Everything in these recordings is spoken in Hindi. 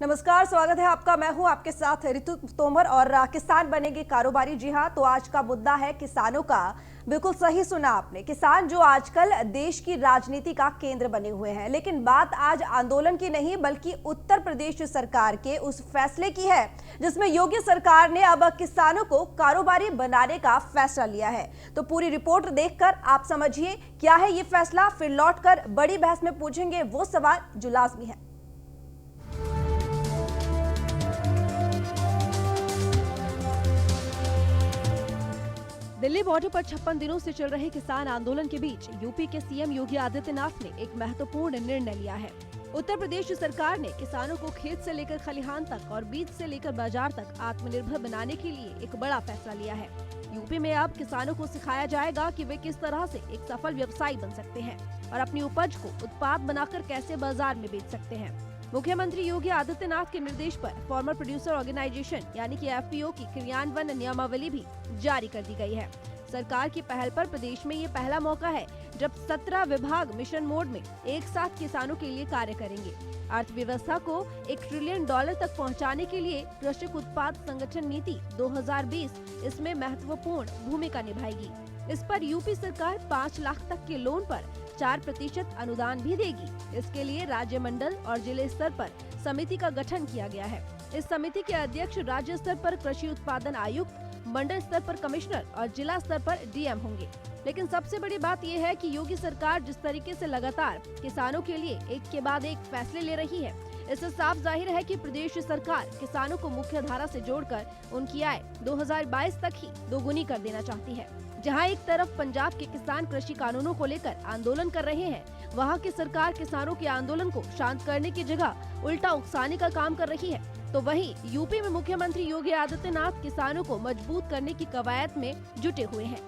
नमस्कार, स्वागत है आपका। मैं हूं आपके साथ ऋतु तोमर और किसान बनेंगे कारोबारी। जी हां, तो आज का मुद्दा है किसानों का। बिल्कुल सही सुना आपने। किसान जो आजकल देश की राजनीति का केंद्र बने हुए हैं, लेकिन बात आज आंदोलन की नहीं बल्कि उत्तर प्रदेश सरकार के उस फैसले की है जिसमें योगी सरकार ने अब किसानों को कारोबारी बनाने का फैसला लिया है। तो पूरी रिपोर्ट देखकर आप समझिए क्या है ये फैसला, फिर लौटकर बड़ी बहस में पूछेंगे वो सवाल जो लाजमी है। दिल्ली बॉर्डर पर 56 दिनों से चल रहे किसान आंदोलन के बीच यूपी के सीएम योगी आदित्यनाथ ने एक महत्वपूर्ण निर्णय लिया है। उत्तर प्रदेश सरकार ने किसानों को खेत से लेकर खलिहान तक और बीज से लेकर बाजार तक आत्मनिर्भर बनाने के लिए एक बड़ा फैसला लिया है। यूपी में अब किसानों को सिखाया जाएगा कि वे किस तरह से एक सफल व्यवसायी बन सकते हैं और अपनी उपज को उत्पाद बनाकर कैसे बाजार में बेच सकते हैं। मुख्यमंत्री योगी आदित्यनाथ के निर्देश पर फार्मर प्रोड्यूसर ऑर्गेनाइजेशन यानी कि एफपीओ की क्रियान्वयन नियमावली भी जारी कर दी गई है। सरकार की पहल पर प्रदेश में ये पहला मौका है जब 17 विभाग मिशन मोड में एक साथ किसानों के लिए कार्य करेंगे। अर्थव्यवस्था को $1 ट्रिलियन तक पहुंचाने के लिए कृषक उत्पाद संगठन नीति 2020 इसमें महत्वपूर्ण भूमिका निभाएगी। इस पर यूपी सरकार 5 लाख तक के लोन पर 4% अनुदान भी देगी। इसके लिए राज्य मंडल और जिले स्तर पर समिति का गठन किया गया है। इस समिति के अध्यक्ष राज्य स्तर पर कृषि उत्पादन आयुक्त, मंडल स्तर पर कमिश्नर और जिला स्तर पर डीएम होंगे। लेकिन सबसे बड़ी बात यह है कि योगी सरकार जिस तरीके से लगातार किसानों के लिए एक के बाद एक फैसले ले रही है, इससे साफ जाहिर है कि प्रदेश सरकार किसानों को मुख्य धारा से जोड़कर उनकी आय 2022 तक ही दोगुनी कर देना चाहती है। जहां एक तरफ पंजाब के किसान कृषि कानूनों को लेकर आंदोलन कर रहे हैं, वहां की सरकार किसानों के आंदोलन को शांत करने की जगह उल्टा उकसाने का काम कर रही है। तो वहीं यूपी में मुख्यमंत्री योगी आदित्यनाथ किसानों को मजबूत करने की कवायद में जुटे हुए हैं।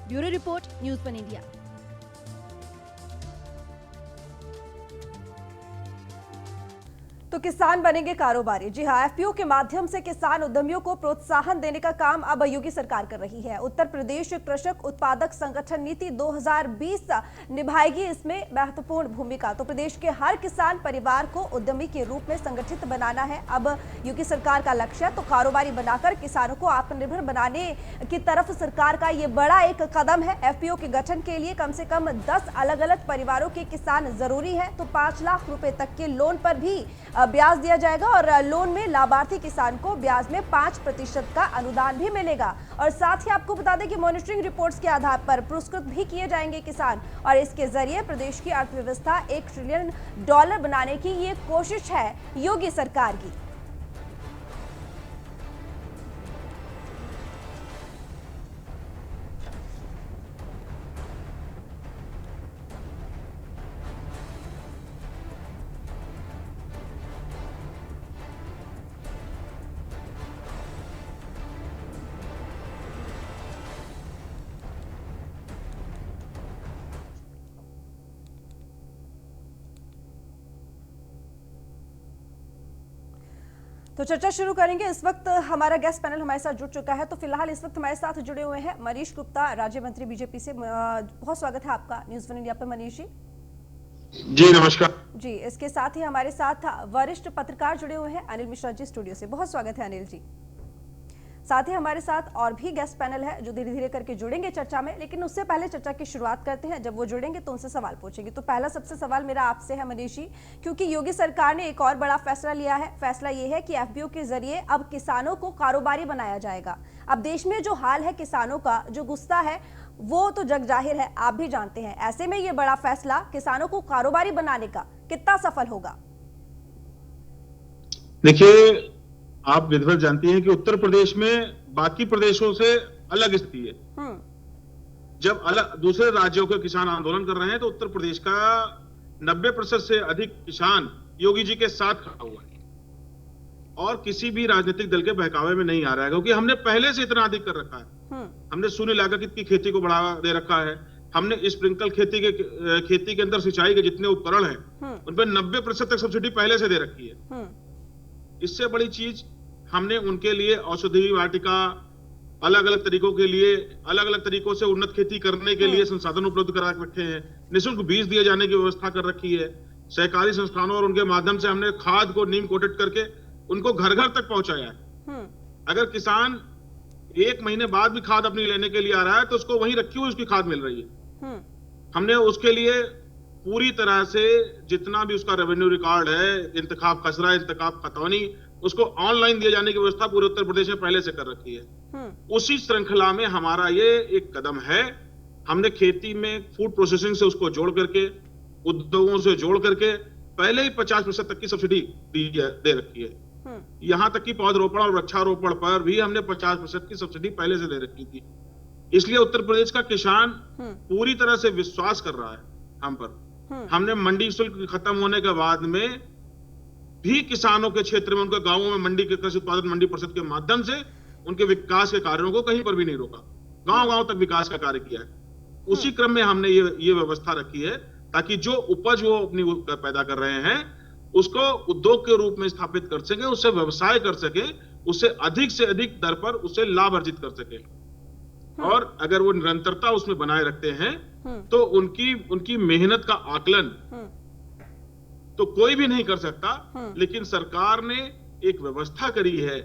Bureau report, news one India. तो किसान बनेंगे कारोबारी। जी हां, एफपीओ के माध्यम से किसान उद्यमियों को प्रोत्साहन देने का काम अब योगी सरकार कर रही है। उत्तर प्रदेश कृषक उत्पादक संगठन नीति 2020 निभाएगी इसमें महत्वपूर्ण भूमिका। तो प्रदेश के हर किसान परिवार को उद्यमी के रूप में संगठित बनाना है अब योगी सरकार का लक्ष्य है। तो कारोबारी बनाकर किसानों को आत्मनिर्भर बनाने की तरफ सरकार का ये बड़ा एक कदम है। एफपीओ के गठन के लिए कम से कम 10 अलग अलग परिवारों के किसान जरूरी है। तो 5 लाख रुपए तक के लोन पर भी ब्याज दिया जाएगा और लोन में लाभार्थी किसान को ब्याज में 5% का अनुदान भी मिलेगा। और साथ ही आपको बता दें कि मॉनिटरिंग रिपोर्ट्स के आधार पर पुरस्कृत भी किए जाएंगे किसान, और इसके जरिए प्रदेश की अर्थव्यवस्था $1 ट्रिलियन बनाने की ये कोशिश है योगी सरकार की। तो चर्चा शुरू करेंगे। इस वक्त हमारा गेस्ट पैनल हमारे साथ जुड़ चुका है। तो फिलहाल इस वक्त हमारे साथ जुड़े हुए हैं मनीष गुप्ता, राज्य मंत्री बीजेपी से। बहुत स्वागत है आपका न्यूज़ वन इंडिया पर मनीष जी। जी नमस्कार जी। इसके साथ ही हमारे साथ वरिष्ठ पत्रकार जुड़े हुए हैं अनिल मिश्रा जी स्टूडियो से। बहुत स्वागत है अनिल जी। साथ ही हमारे साथ और भी गेस्ट पैनल है जो धीरे धीरे करके जुड़ेंगे चर्चा में, लेकिन उससे पहले चर्चा की शुरुआत करते हैं। जब वो जुड़ेंगे तो उनसे सवाल पूछेंगे। तो पहला सबसे सवाल मेरा आपसे है मनीष जी, क्योंकि योगी सरकार ने एक और बड़ा फैसला लिया है। फैसला ये है कि एफपीओ के जरिए अब किसानों को कारोबारी बनाया जाएगा। अब देश में जो हाल है किसानों का, जो गुस्सा है वो तो जग जाहिर है, आप भी जानते हैं। ऐसे में ये बड़ा फैसला किसानों को कारोबारी बनाने का कितना सफल होगा? देखिए, आप विधिवत जानती हैं कि उत्तर प्रदेश में बाकी प्रदेशों से अलग स्थिति है। जब अलग दूसरे राज्यों के किसान आंदोलन कर रहे हैं तो उत्तर प्रदेश का 90% से अधिक किसान योगी जी के साथ खड़ा हुआ है और किसी भी राजनीतिक दल के बहकावे में नहीं आ रहा है, क्योंकि हमने पहले से इतना अधिक कर रखा है। हमने शून्य लागत की खेती को बढ़ावा दे रखा है। हमने स्प्रिंकल खेती के अंदर सिंचाई के जितने उपकरण हैं उन पर 90% तक सब्सिडी पहले से दे रखी है। इससे बड़ी चीज, हमने उनके लिए औषधि वाटिका, अलग अलग तरीकों के लिए, अलग अलग तरीकों से उन्नत खेती करने के लिए संसाधन उपलब्ध करा रखे हैं। निःशुल्क बीज दिए जाने की व्यवस्था कर रखी है। सहकारी संस्थानों और उनके माध्यम से हमने खाद को नीम कोटेड करके उनको घर घर तक पहुंचाया है। अगर किसान 1 महीने बाद भी खाद अपनी लेने के लिए आ रहा है तो उसको वहीं रखी हुई उसकी खाद मिल रही है। हमने उसके लिए पूरी तरह से जितना भी उसका रेवेन्यू रिकॉर्ड है, इंतखाब खसरा, इंतखाब खतौनी, उसको ऑनलाइन दिए जाने की व्यवस्था पूरे उत्तर प्रदेश में पहले से कर रखी है। उसी श्रृंखला में हमारा ये एक कदम है। हमने खेती में फूड प्रोसेसिंग से उसको जोड़ करके, उद्योगों से जोड़ करके पहले ही 50% तक की सब्सिडी दे रखी है। यहां तक कि पौधरोपण और वृक्षारोपण पर भी हमने 50% की सब्सिडी पहले से दे रखी थी। इसलिए उत्तर प्रदेश का किसान पूरी तरह से विश्वास कर रहा है हम पर। हमने मंडी शुल्क खत्म होने के बाद में भी किसानों के क्षेत्र में, उनके गांवों में मंडी के कृषि उत्पादन मंडी परिषद के माध्यम से उनके विकास के कार्यों को कहीं पर भी नहीं रोका, गांव-गांव तक विकास का कार्य किया है। उसी क्रम में हमने ये व्यवस्था रखी है ताकि जो उपज वो अपनी पैदा कर रहे हैं उसको उद्योग के रूप में स्थापित कर सके, उससे व्यवसाय कर सके, उससे अधिक से अधिक दर पर उससे लाभ अर्जित कर सके। और अगर वो निरंतरता उसमें बनाए रखते हैं तो उनकी मेहनत का आकलन तो कोई भी नहीं कर सकता, लेकिन सरकार ने एक व्यवस्था करी है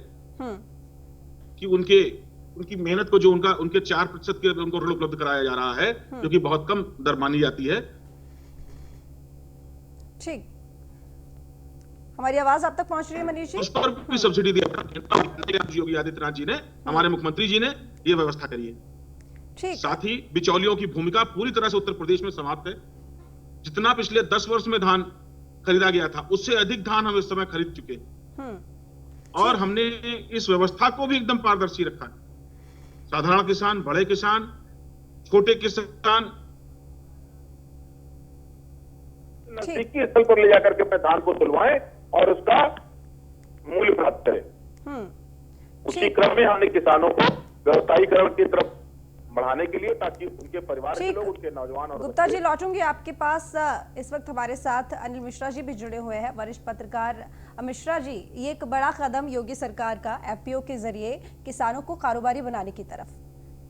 कि उनकी मेहनत को जो उनके 4% के उनको ऋण उपलब्ध कराया जा रहा है, जो कि बहुत कम दर मानी जाती है। ठीक, हमारी आवाज आप तक पहुंच रही है मनीष जी? उस पर भी सब्सिडी दिया योगी आदित्यनाथ जी ने, हमारे मुख्यमंत्री जी ने ये व्यवस्था करी है। ठीक। साथ ही बिचौलियों की भूमिका पूरी तरह से उत्तर प्रदेश में समाप्त है। जितना पिछले 10 वर्ष में धान खरीदा गया था उससे अधिक धान हम इस समय खरीद चुके और हमने इस व्यवस्था को भी एकदम पारदर्शी रखा है। साधारण किसान, बड़े किसान, छोटे किसान नजदीकी स्थल पर ले जाकर के अपने धान को तुलवाएं और उसका मूल्य प्राप्त करें। उसी क्रम में हमने किसानों को व्यवसायीकरण की तरफ बढ़ाने के लिए, ताकि उनके परिवार के लोग, उनके नौजवान और गुप्ता जी लौटूंगी आपके पास। इस वक्त हमारे साथ अनिल मिश्रा जी भी जुड़े हुए हैं, वरिष्ठ पत्रकार। मिश्रा जी, ये एक बड़ा कदम योगी सरकार का एफपीओ के जरिए किसानों को कारोबारी बनाने की तरफ,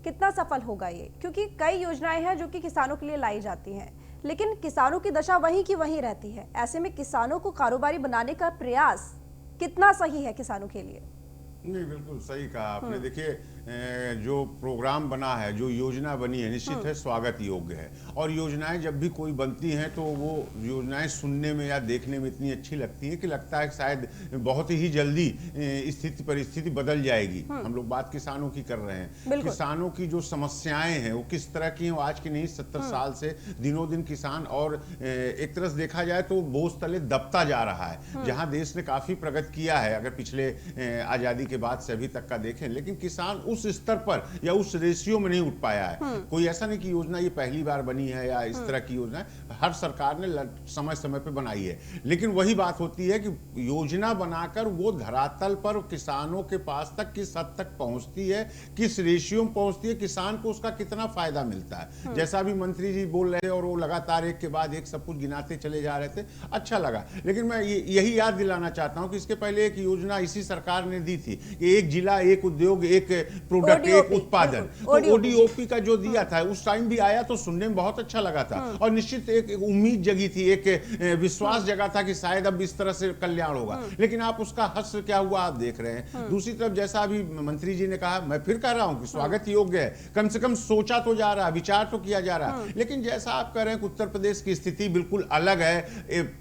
कितना सफल होगा ये? क्योंकि कई योजनाएं हैं जो कि किसानों के लिए लाई जाती हैं, लेकिन किसानों की दशा वहीं की वहीं रहती है। ऐसे में किसानों को कारोबारी बनाने का प्रयास कितना सही है किसानों के लिए? नहीं, बिल्कुल सही कहा आपने। देखिए, जो प्रोग्राम बना है, जो योजना बनी है, निश्चित है स्वागत योग्य है। और योजनाएं जब भी कोई बनती हैं तो वो योजनाएं सुनने में या देखने में इतनी अच्छी लगती हैं कि लगता है शायद बहुत ही जल्दी परिस्थिति बदल जाएगी। हम लोग बात किसानों की कर रहे हैं। किसानों की जो समस्याएं हैं वो किस तरह की हैं, आज की नहीं, 70 साल से दिनों दिन किसान, और एक तरह से देखा जाए तो बोझ तले दबता जा रहा है। जहां देश ने काफी प्रगति किया है, अगर पिछले आजादी के बाद से अभी तक का देखें, लेकिन किसान उस स्तर पर या उस रेशियो में नहीं उठ पाया है। कोई ऐसा नहीं कि योजना ये पहली बार बनी है या इस तरह की योजना हर सरकार ने समय समय पे बनाई है, लेकिन वही बात होती है कि योजना बनाकर वो धरातल पर किसानों के पास तक किस हद तक पहुंचती है, किस रेशियो में पहुंचती है, किसान को उसका कितना फायदा मिलता है। जैसा भी मंत्री जी बोल रहे और वो लगातार एक के बाद एक सब कुछ गिनाते चले जा रहे थे, अच्छा लगा। लेकिन मैं यही याद दिलाना चाहता हूं कि इसके पहले एक योजना इसी सरकार ने दी थी कि एक जिला, एक उद्योग, एक प्रोडक्ट, एक उत्पादन। तो ओडीओपी का जो दिया था उस टाइम भी आया तो सुनने में बहुत अच्छा लगा था और निश्चित एक उम्मीद जगी थी, एक विश्वास जगा था कि शायद अब इस तरह से कल्याण होगा। लेकिन आप उसका हश्र क्या हुआ आप देख रहे हैं। दूसरी तरफ जैसा अभी मंत्री जी ने कहा, मैं फिर कह रहा हूं कि स्वागत योग्य है, कम से कम सोचा तो जा रहा है, विचार तो किया जा रहा है। लेकिन जैसा आप कह रहे हैं कि उत्तर प्रदेश की स्थिति बिल्कुल अलग है,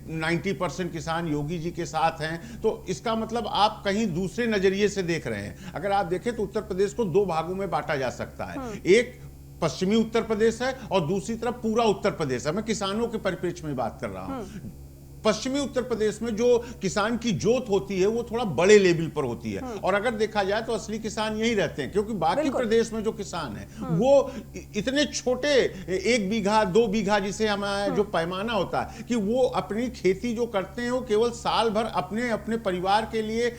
90% किसान योगी जी के साथ हैं, तो इसका मतलब आप कहीं दूसरे नजरिए से देख रहे हैं। अगर आप देखें तो उत्तर प्रदेश को 2 भागों में बांटा जा सकता है। एक पश्चिमी उत्तर प्रदेश है और दूसरी तरफ पूरा उत्तर प्रदेश है। मैं किसानों के परिप्रेक्ष्य में बात कर रहा हूं। पश्चिमी उत्तर प्रदेश में जो किसान की जोत होती है वो थोड़ा बड़े लेवल पर होती है, और अगर देखा जाए तो असली किसान यही रहते हैं, क्योंकि बाकी प्रदेश में जो किसान है वो इतने छोटे 1 बीघा 2 बीघा जिसे हमारा जो पैमाना होता है कि वो अपनी खेती जो करते हैं वो केवल साल भर अपने अपने परिवार के लिए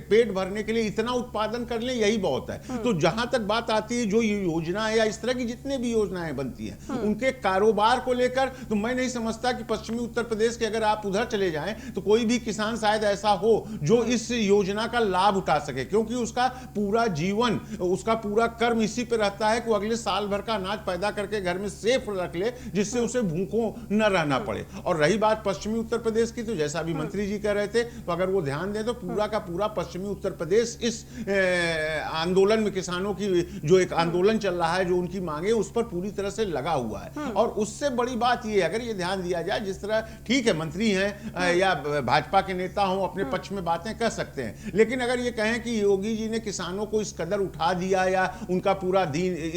पेट भरने के लिए इतना उत्पादन कर ले, यही बहुत है। तो जहां तक बात आती है जो योजना है या इस तरह की जितने भी योजनाएं बनती हैं उनके कारोबार को लेकर, तो मैं नहीं समझता कि पश्चिमी उत्तर प्रदेश प्रदेश के अगर आप उधर चले जाएं तो कोई भी किसान शायद ऐसा हो जो इस योजना का लाभ उठा सके, क्योंकि उसका पूरा जीवन, उसका पूरा कर्म इसी पे रहता है कि वो अगले साल भर का अनाज पैदा करके घर में सेफ रख ले, जिससे उसे भूखों न रहना पड़े। और रही बात पश्चिमी उत्तर प्रदेश की, तो जैसा अभी मंत्री जी कह रहे थे, तो अगर वो ध्यान दें तो पूरा का पूरा पश्चिमी उत्तर प्रदेश इस आंदोलन में, किसानों की जो एक आंदोलन चल रहा है, जो उनकी मांगे उस पर पूरी तरह से लगा हुआ है। और उससे बड़ी बात ये, अगर ये ध्यान दिया जाए, जिस तरह ठीक है मंत्री हैं या भाजपा के नेता हों, अपने पक्ष में बातें कर सकते हैं, लेकिन अगर ये कहें कि योगी जी ने किसानों को इस कदर उठा दिया या उनका पूरा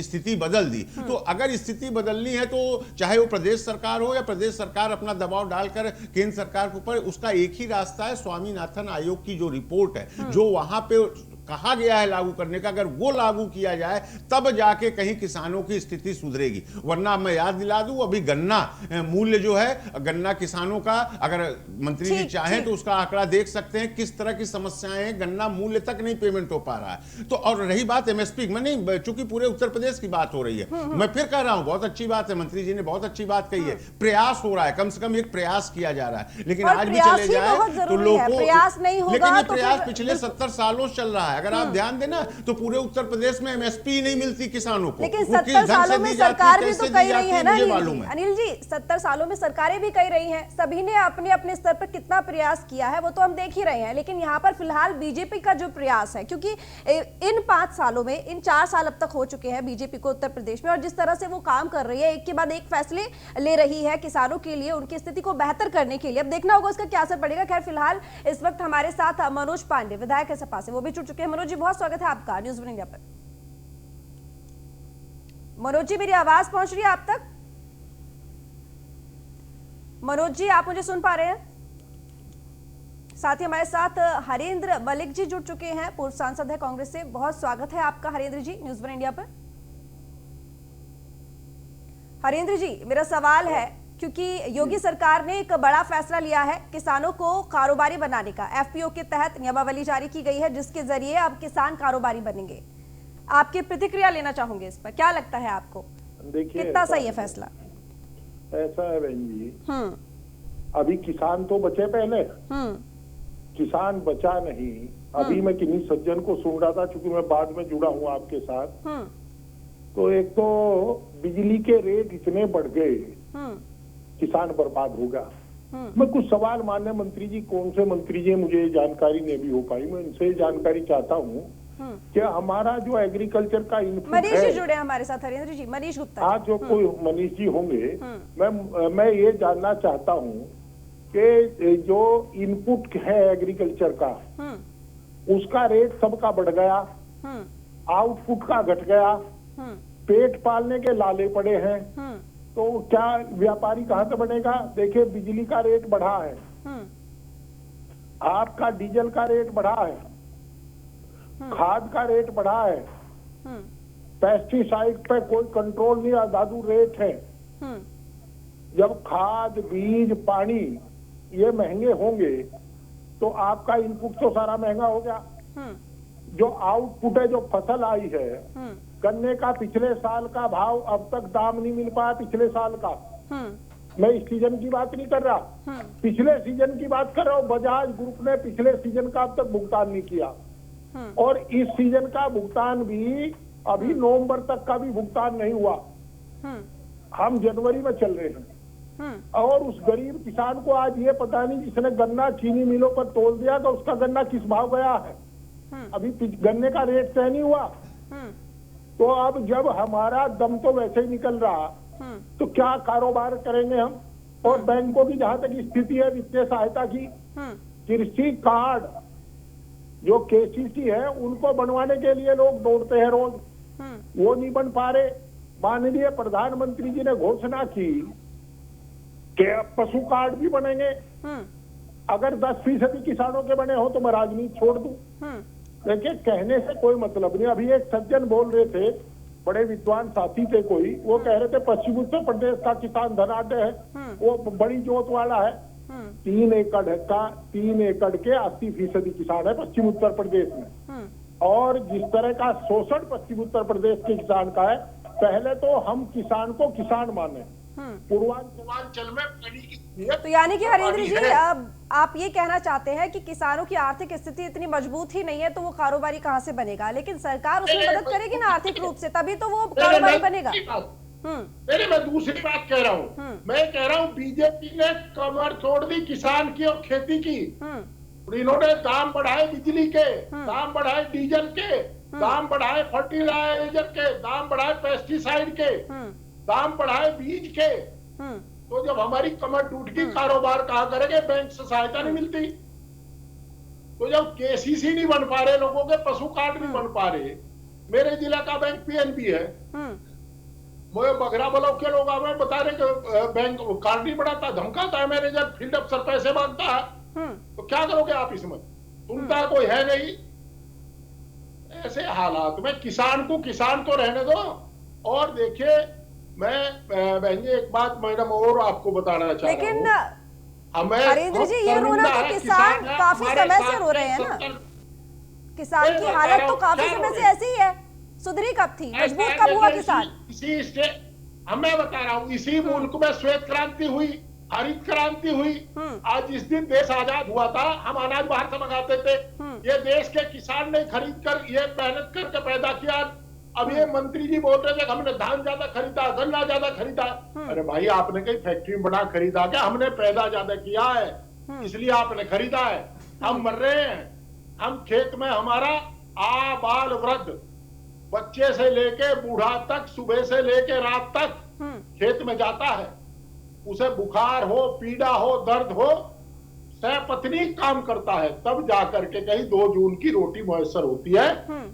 स्थिति बदल दी, तो अगर स्थिति बदलनी है तो चाहे वो प्रदेश सरकार हो या प्रदेश सरकार अपना दबाव डालकर केंद्र सरकार के ऊपर, उसका एक ही रास्ता है, स्वामीनाथन आयोग की जो रिपोर्ट है, जो वहां पे कहा गया है लागू करने का, अगर वो लागू किया जाए तब जाके कहीं किसानों की स्थिति सुधरेगी। वरना मैं याद दिला दूं, अभी गन्ना मूल्य जो है, गन्ना किसानों का, अगर मंत्री जी चाहें तो उसका आंकड़ा देख सकते हैं, किस तरह की समस्याएं हैं, गन्ना मूल्य तक नहीं पेमेंट हो पा रहा है। तो और रही बात एमएसपी में, नहीं, चूंकि पूरे उत्तर प्रदेश की बात हो रही है, मैं फिर कह रहा हूं बहुत अच्छी बात है, मंत्री जी ने बहुत अच्छी बात कही है, प्रयास हो रहा है, कम से कम एक प्रयास किया जा रहा है। लेकिन आज भी चले जाए तो लोगों, प्रयास नहीं होगा, लेकिन ये तो प्रयास पिछले 70 सालों से चल रहा है। अगर आप ध्यान देना तो पूरे उत्तर प्रदेश में एमएसपी नहीं मिलती किसानों को। लेकिन 70 सालों में सरकार भी तो कही रही है ना अनिल जी, 70 सालों में सरकारें भी कही रही हैं, सभी ने अपने अपने स्तर पर कितना प्रयास किया है वो तो हम देख ही रहे हैं। लेकिन यहाँ पर फिलहाल बीजेपी का जो प्रयास है, क्योंकि इन 5 सालों में, इन 4 साल अब तक हो चुके हैं बीजेपी को उत्तर प्रदेश में, और जिस तरह से वो काम कर रही है, एक के बाद एक फैसले ले रही है किसानों के लिए, उनकी स्थिति को बेहतर करने के लिए। अब देखना होगा उसका क्या असर पड़ेगा। खैर फिलहाल इस वक्त हमारे साथ मनोज पांडे, विधायक है सपा से, वो भी जुड़ चुके हैं। मनोज जी, बहुत स्वागत है आपका न्यूज़ वन इंडिया पर। मनोज जी, मेरी आवाज पहुंच रही है आप तक? मनोज जी, आप मुझे सुन पा रहे हैं? साथ ही हमारे साथ हरेंद्र मलिक जी जुड़ चुके हैं, पूर्व सांसद है कांग्रेस से। बहुत स्वागत है आपका हरेंद्र जी न्यूज़ वन इंडिया पर। हरेंद्र जी, मेरा सवाल है, क्योंकि योगी सरकार ने एक बड़ा फैसला लिया है किसानों को कारोबारी बनाने का। एफपीओ के तहत नियमावली जारी की गई है, जिसके जरिए अब किसान कारोबारी बनेंगे। आपकी प्रतिक्रिया लेना चाहूंगे इस पर, क्या लगता है आपको? देखिए, कितना सही है फैसला? ऐसा है बहन जी, अभी किसान तो बचे पहले, किसान बचा नहीं। अभी मैं किन्हीं सज्जन को सुन रहा था, चूंकि मैं बाद में जुड़ा हूँ आपके साथ, तो एक तो बिजली के रेट इतने बढ़ गए, किसान बर्बाद होगा। मैं कुछ सवाल माननीय मंत्री जी, कौन से मंत्री जी मुझे जानकारी नहीं भी हो पाई, मैं इनसे जानकारी चाहता हूँ कि हमारा जो एग्रीकल्चर का इनपुट है। मनीष जी जुड़े हमारे साथ, हरेंद्र जी, मनीष गुप्ता। आज जो कोई मनीष जी होंगे, मैं ये जानना चाहता हूँ कि जो इनपुट है एग्रीकल्चर का, उसका रेट सबका बढ़ गया, आउटपुट का घट गया, पेट पालने के लाले पड़े हैं, तो क्या व्यापारी कहाँ से बनेगा? देखिए, बिजली का रेट बढ़ा है, आपका डीजल का रेट बढ़ा है, खाद का रेट बढ़ा है, पेस्टिसाइड पे कोई कंट्रोल नहीं, आदादू रेट है। जब खाद, बीज, पानी ये महंगे होंगे तो आपका इनपुट तो सारा महंगा हो गया। जो आउटपुट है, जो फसल आई है, गन्ने का पिछले साल का भाव अब तक दाम नहीं मिल पाया, पिछले साल का। मैं इस सीजन की बात नहीं कर रहा, पिछले सीजन की बात कर रहा हूँ। बजाज ग्रुप ने पिछले सीजन का अब तक भुगतान नहीं किया, और इस सीजन का भुगतान भी अभी नवंबर तक का भी भुगतान नहीं हुआ। हम जनवरी में चल रहे हैं, और उस गरीब किसान को आज ये पता नहीं, जिसने गन्ना चीनी मिलों पर तोल दिया तो उसका गन्ना किस भाव गया है, अभी गन्ने का रेट तय नहीं हुआ। तो अब जब हमारा दम तो वैसे ही निकल रहा, तो क्या कारोबार करेंगे हम? और बैंकों की जहां तक स्थिति है वित्तीय सहायता की, कृषि कार्ड जो केसीसी है उनको बनवाने के लिए लोग दौड़ते हैं रोज, वो नहीं बन पा रहे। माननीय प्रधानमंत्री जी ने घोषणा की कि पशु कार्ड भी बनेंगे, अगर 10% किसानों के बने हो तो मैं राजनीति छोड़ दूं। देखिए, कहने से कोई मतलब नहीं। अभी एक सज्जन बोल रहे थे, बड़े विद्वान साथी थे कोई, वो कह रहे थे पश्चिम उत्तर प्रदेश का किसान धनाढ्य है, वो बड़ी जोत वाला है। 3 एकड़ के 80% किसान है पश्चिम उत्तर प्रदेश में, और जिस तरह का शोषण पश्चिम उत्तर प्रदेश के किसान का है, पहले तो हम किसान को किसान माने। पूर्वांचल में नियत तो यानी कि हरेंद्र जी है। अब आप ये कहना चाहते हैं कि किसानों की आर्थिक स्थिति इतनी मजबूत ही नहीं है तो वो कारोबारी कहाँ से बनेगा, लेकिन सरकार उसमें मदद करेगी ना आर्थिक रूप से, तभी तो वो कारोबारी बनेगा। मेरे मैं दूसरी बात कह रहा हूँ, मैं कह रहा हूँ बीजेपी ने कमर तोड़ दी किसान की और खेती की। इन्होंने दाम बढ़ाए बिजली के, दाम बढ़ाए डीजल के, दाम बढ़ाए फर्टिलाइजर के, दाम बढ़ाए पेस्टिसाइड के, दाम बढ़ाए बीज के। तो जब हमारी कमर टूट गई, कारोबार कहाँ करेंगे, बैंक से सहायता नहीं मिलती। तो जब केसीसी नहीं बन पा रहे, लोगों के पशु कार्ड नहीं बन पा रहे, मेरे जिला का बैंक पीएनबी है, वो बघरा ब्लॉक के लोग हमें बता रहे कि बैंक कार्ड नहीं बढ़ाता, धमकाता है मैनेजर, फील्ड अफसर पैसे मांगता है। तो क्या करोगे आप इसमें, सुनता कोई है नहीं। ऐसे हालात में किसान को किसान तो रहने दो। और देखिए मैं बहन जी एक बात मैडम और आपको बताना चाह रहा हूं, हमें हरेंद्र जी ये रोना तो किसान काफी समय से रो रहे हैं ना, किसान की हालत तो काफी समय से ऐसी ही है, सुधरी कब थी, मजबूत कब हुआ किसान? इसी मैं बता रहा हूँ, इसी मुल्क में श्वेत क्रांति हुई, हरित क्रांति हुई। आज जिस दिन देश आजाद हुआ था, हम अनाज बाहर से मंगाते थे, ये देश के किसान ने खरीद कर, ये मेहनत करके पैदा किया। अब ये मंत्री जी बोल रहे थे कि हमने धान ज्यादा खरीदा, गन्ना ज्यादा खरीदा। अरे भाई आपने कहीं फैक्ट्री में बना खरीदा क्या? हमने पैदा ज्यादा किया है, इसलिए आपने खरीदा है। हम मर रहे हैं, हम खेत में हमारा आबाल वृद्ध, बच्चे से लेके बूढ़ा तक, सुबह से लेके रात तक खेत में जाता है। उसे बुखार हो, पीड़ा हो, दर्द हो, सहपत्नी काम करता है, तब जाकर के कहीं 2 जून की रोटी मुयस्सर होती है।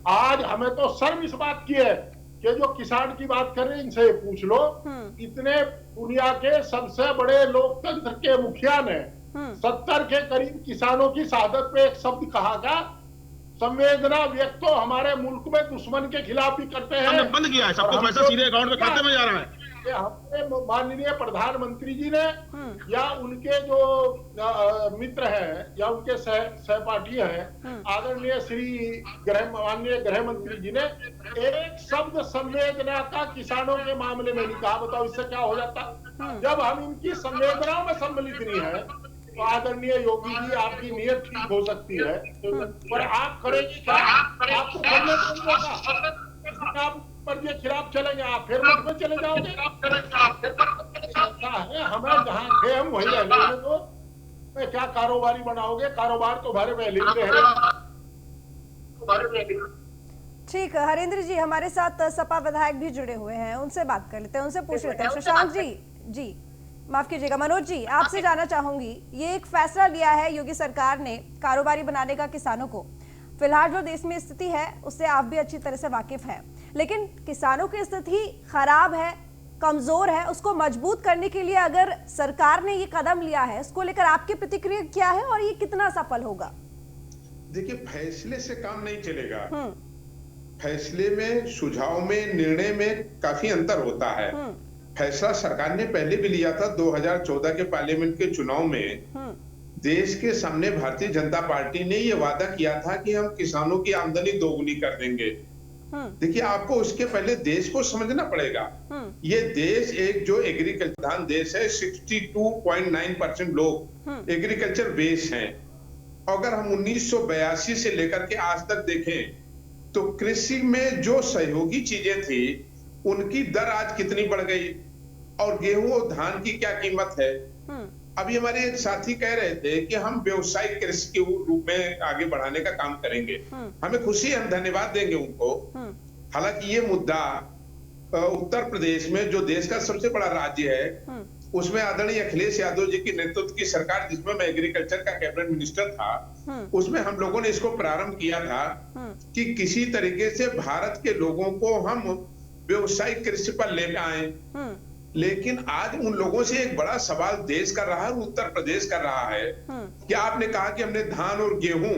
आज हमें तो शर्म इस बात की है कि जो किसान की बात कर रहे हैं, इनसे पूछ लो, इतने दुनिया के सबसे बड़े लोकतंत्र के मुखिया ने 70 के करीब किसानों की शहादत पे एक शब्द कहा था, संवेदना व्यक्त तो हमारे मुल्क में दुश्मन के खिलाफ भी करते हैं। बंद किया है, सबको पैसा सीधे अकाउंट में खाते में जा रहा है। हमारे माननीय प्रधानमंत्री जी ने या उनके जो मित्र हैं या उनके सहपाठी हैं, आदरणीय श्री माननीय गृह मंत्री जी ने एक शब्द संवेदना का किसानों के मामले में नहीं कहा। बताओ इससे क्या हो जाता? जब हम इनकी संवेदनाओं में सम्मिलित नहीं है तो आदरणीय योगी जी आपकी नीयत ठीक हो सकती है, पर आप करेंगे क्या? आपको करने को आप पर ये खिलाफ चलेंगे, आप फिर मुझ में चले जाओगे। ऐसा है, हमें जहाँ थे हम वही रहने दो। मैं क्या कारोबारी बनाओगे? कारोबार तो भरे पहले ही रहे। ठीक है हरेंद्र जी, हमारे साथ सपा विधायक भी जुड़े हुए हैं, उनसे बात कर लेते हैं, उनसे पूछ लेते हैं। शशांक जी माफ कीजिएगा, मनोज जी आपसे जानना चाहूंगी, ये एक फैसला लिया है योगी सरकार ने कारोबारी बनाने का किसानों को। फिलहाल जो देश में स्थिति है उससे आप भी अच्छी तरह से वाकिफ हैं, लेकिन किसानों की स्थिति खराब है, कमजोर है, उसको मजबूत करने के लिए अगर सरकार ने ये कदम लिया है, उसको लेकर आपकी प्रतिक्रिया क्या है और ये कितना सफल होगा? देखिए, फैसले से काम नहीं चलेगा। फैसले में, सुझाव में, निर्णय में काफी अंतर होता है। फैसला सरकार ने पहले भी लिया था 2014 के पार्लियामेंट के चुनाव में। देश के सामने भारतीय जनता पार्टी ने यह वादा किया था कि हम किसानों की आमदनी दोगुनी कर देंगे। देखिए, आपको उसके पहले देश को समझना पड़ेगा। ये देश एक जो एग्रीकल्चर प्रधान देश है, 62.9% लोग एग्रीकल्चर बेस हैं। अगर हम 1982 से लेकर के आज तक देखें तो कृषि में जो सहयोगी चीजें थी उनकी दर आज कितनी बढ़ गई, और गेहूं और धान की क्या कीमत है। अभी हमारे एक साथी कह रहे थे कि हम व्यवसायिक कृषि के रूप में आगे बढ़ाने का काम करेंगे। हमें खुशी है, हम धन्यवाद देंगे उनको। हालांकि ये मुद्दा उत्तर प्रदेश में, जो देश का सबसे बड़ा राज्य है, उसमें आदरणीय अखिलेश यादव जी की नेतृत्व की सरकार, जिसमें मैं एग्रीकल्चर का कैबिनेट मिनिस्टर था, उसमें हम लोगों ने इसको प्रारंभ किया था कि किसी तरीके से भारत के लोगों को हम व्यवसायिक कृषि पर ले आए। लेकिन आज उन लोगों से एक बड़ा सवाल देश कर रहा है, उत्तर प्रदेश कर रहा है कि आपने कहा कि हमने धान और गेहूं,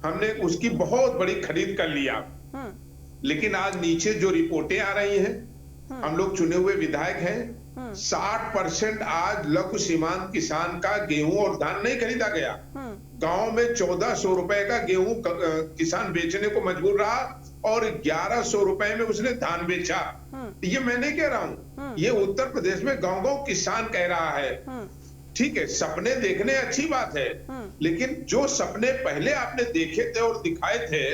हमने उसकी बहुत बड़ी खरीद कर लिया, लेकिन आज नीचे जो रिपोर्टें आ रही हैं, हम लोग चुने हुए विधायक हैं, 60% आज लघु सीमांत किसान का गेहूं और धान नहीं खरीदा गया। गांव में 1400 रुपए का गेहूं किसान बेचने को मजबूर रहा और 1100 रुपए में उसने धान बेचा। ये मैं नहीं कह रहा हूं, ये उत्तर प्रदेश में गांव-गांव किसान कह रहा है। ठीक है, सपने देखने अच्छी बात है, लेकिन जो सपने पहले आपने देखे थे और दिखाए थे,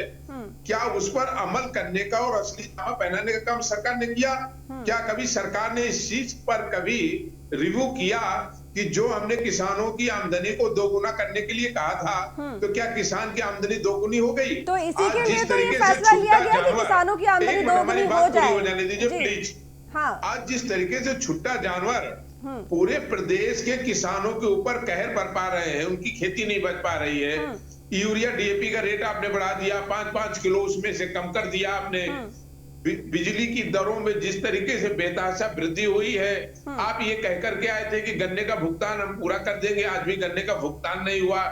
क्या उस पर अमल करने का और असली दावा पहनाने का काम सरकार ने किया? क्या कभी सरकार ने इस चीज पर कभी रिव्यू किया कि जो हमने किसानों की आमदनी को दोगुना करने के लिए कहा था, तो क्या किसान की आमदनी दोगुनी हो गई? तो इसी के लिए तो ये फैसला लिया गया कि किसानों की आमदनी दोगुनी हो जाए। जाने दीजिए प्लीज। हाँ। आज जिस तरीके से छुट्टा जानवर पूरे प्रदेश के किसानों के ऊपर कहर बरपा रहे हैं, उनकी खेती नहीं बच पा रही है, यूरिया डीएपी का रेट आपने बढ़ा दिया, 5-5 किलो उसमें से कम कर दिया आपने, बिजली की दरों में जिस तरीके से बेतहाशा वृद्धि हुई है, आप ये कह करके आए थे कि गन्ने का भुगतान हम पूरा कर देंगे, आज भी गन्ने का भुगतान नहीं हुआ।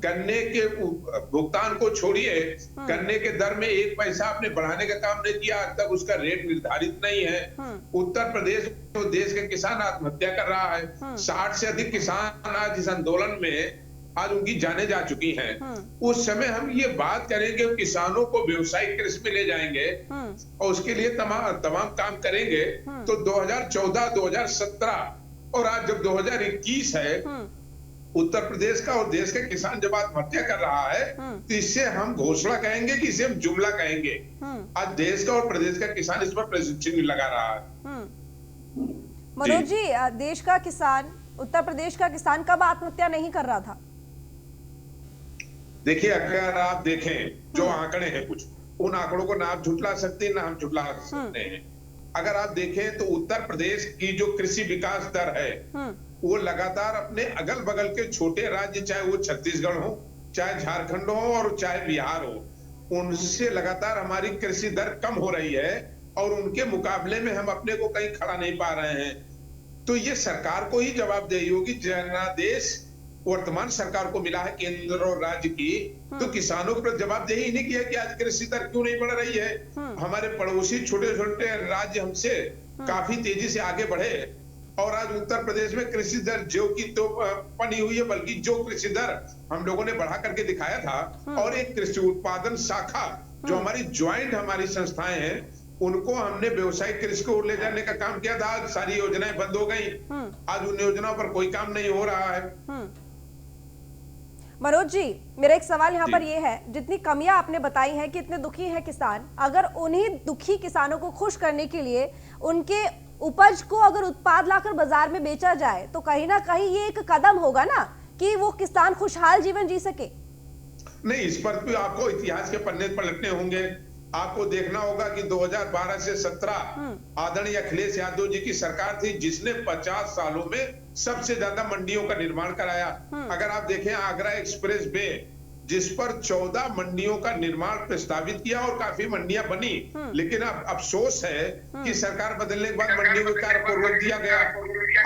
गन्ने के भुगतान को छोड़िए, गन्ने के दर में 1 पैसा आपने बढ़ाने का काम नहीं किया, आज तक उसका रेट निर्धारित नहीं है। उत्तर प्रदेश तो देश के किसान आत्महत्या कर रहा है, 60 से अधिक किसान आज इस आंदोलन में आज उनकी जाने जा चुकी हैं। उस समय हम ये बात करेंगे, किसानों को व्यावसायिक कृषि में ले जाएंगे और उसके लिए तमाम काम करेंगे, तो 2014, 2017 और आज जब 2021 है, उत्तर प्रदेश का और देश का किसान जब आत्महत्या कर रहा है, तो इससे हम घोषणा कहेंगे कि इसे हम जुमला कहेंगे। आज देश का और प्रदेश का किसान इस पर प्रश्न चिन्ह लगा रहा है। मनोज जी, देश का किसान, उत्तर प्रदेश का किसान कब आत्महत्या नहीं कर रहा था? देखिए, अगर आप देखें जो आंकड़े हैं, कुछ उन आंकड़ों को ना आप झुटला सकते हैं ना हम झुटला सकते हैं। अगर आप देखें तो उत्तर प्रदेश की जो कृषि विकास दर है, वो लगातार अपने अगल बगल के छोटे राज्य, चाहे वो छत्तीसगढ़ हो, चाहे झारखंड हो और चाहे बिहार हो, उनसे लगातार हमारी कृषि दर कम हो रही है और उनके मुकाबले में हम अपने को कहीं खड़ा नहीं पा रहे हैं। तो ये सरकार को ही जवाबदेही होगी। जनादेश वर्तमान सरकार को मिला है केंद्र और राज्य की, तो किसानों पर जवाबदेही नहीं किया कि आज कृषि दर क्यों नहीं बढ़ रही है। हमारे पड़ोसी छोटे छोटे राज्य हमसे काफी तेजी से आगे बढ़े और आज उत्तर प्रदेश में कृषि दर जो की तो बनी हुई है, बल्कि जो कृषि दर हम लोगों ने बढ़ा करके दिखाया था, और एक कृषि उत्पादन शाखा जो हमारी ज्वाइंट हमारी संस्थाएं हैं, उनको हमने व्यवसायिक कृषि को ले जाने का काम किया था। आज सारी योजनाएं बंद हो गई, आज उन योजनाओं पर कोई काम नहीं हो रहा है। मनोज जी, मेरा एक सवाल यहाँ पर ये है, जितनी कमियां आपने बताई हैं कि इतने दुखी हैं किसान, अगर उन्हीं दुखी किसानों को खुश करने के लिए उनके उपज को अगर उत्पाद लाकर बाजार में बेचा जाए, तो कहीं ना कहीं ये एक कदम होगा ना कि वो किसान खुशहाल जीवन जी सके। नहीं, इस पर भी आपको इतिहास के पन्ने पलटने होंगे। आपको देखना होगा कि 2012 से 17 आदरणीय अखिलेश यादव जी की सरकार थी, जिसने 50 सालों में सबसे ज्यादा मंडियों का निर्माण कराया। अगर आप देखें आगरा एक्सप्रेस वे, जिस पर 14 मंडियों का निर्माण प्रस्तावित किया और काफी मंडियां बनी, लेकिन अब अफसोस है कि सरकार बदलने के बाद मंडियों को कार्य को रोक दिया गया।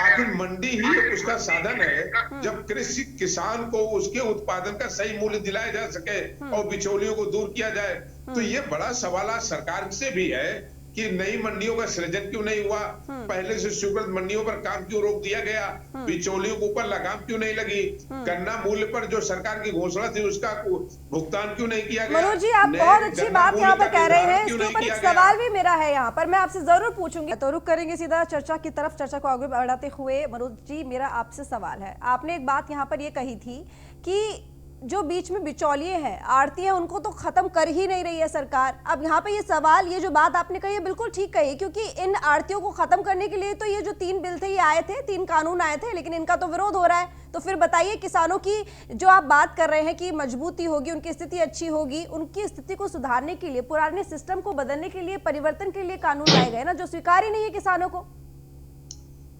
आखिर मंडी ही उसका साधन है, जब कृषि किसान को उसके उत्पादन का सही मूल्य दिलाया जा सके और बिचौलियों को दूर किया जाए। तो ये बड़ा सवाल आज सरकार से भी है कि नई मंडियों का सृजन क्यों नहीं हुआ, पहले से स्वीकृत मंडियों पर काम क्यों रोक दिया गया, बिचौलियों के ऊपर लगाम क्यों नहीं लगी, गन्ना मूल्य पर जो सरकार की घोषणा थी उसका भुगतान क्यों नहीं किया गया। मनोज जी, आप बहुत अच्छी बात यहाँ पर कह रहे हैं, इसके ऊपर एक सवाल भी मेरा है यहाँ पर, मैं आपसे जरूर पूछूंगी। तो रुक करेंगे सीधा चर्चा की तरफ, चर्चा को आगे बढ़ाते हुए। मनोज जी, मेरा आपसे सवाल है, आपने एक बात यहाँ पर ये कही थी कि जो बीच में बिचौलिए हैं, आड़ती हैं, उनको तो खत्म कर ही नहीं रही है सरकार। अब यहाँ पे ये सवाल, ये जो बात आपने कही है बिल्कुल ठीक कही, क्योंकि इन आड़तियों को खत्म करने के लिए तो ये जो 3 बिल थे, ये आए थे, 3 कानून आए थे, लेकिन इनका तो विरोध हो रहा है। तो फिर बताइए, किसानों की जो आप बात कर रहे हैं कि मजबूती होगी, उनकी स्थिति अच्छी होगी, उनकी स्थिति को सुधारने के लिए, पुराने सिस्टम को बदलने के लिए, परिवर्तन के लिए कानून लाए गए ना, जो स्वीकार ही नहीं है किसानों को।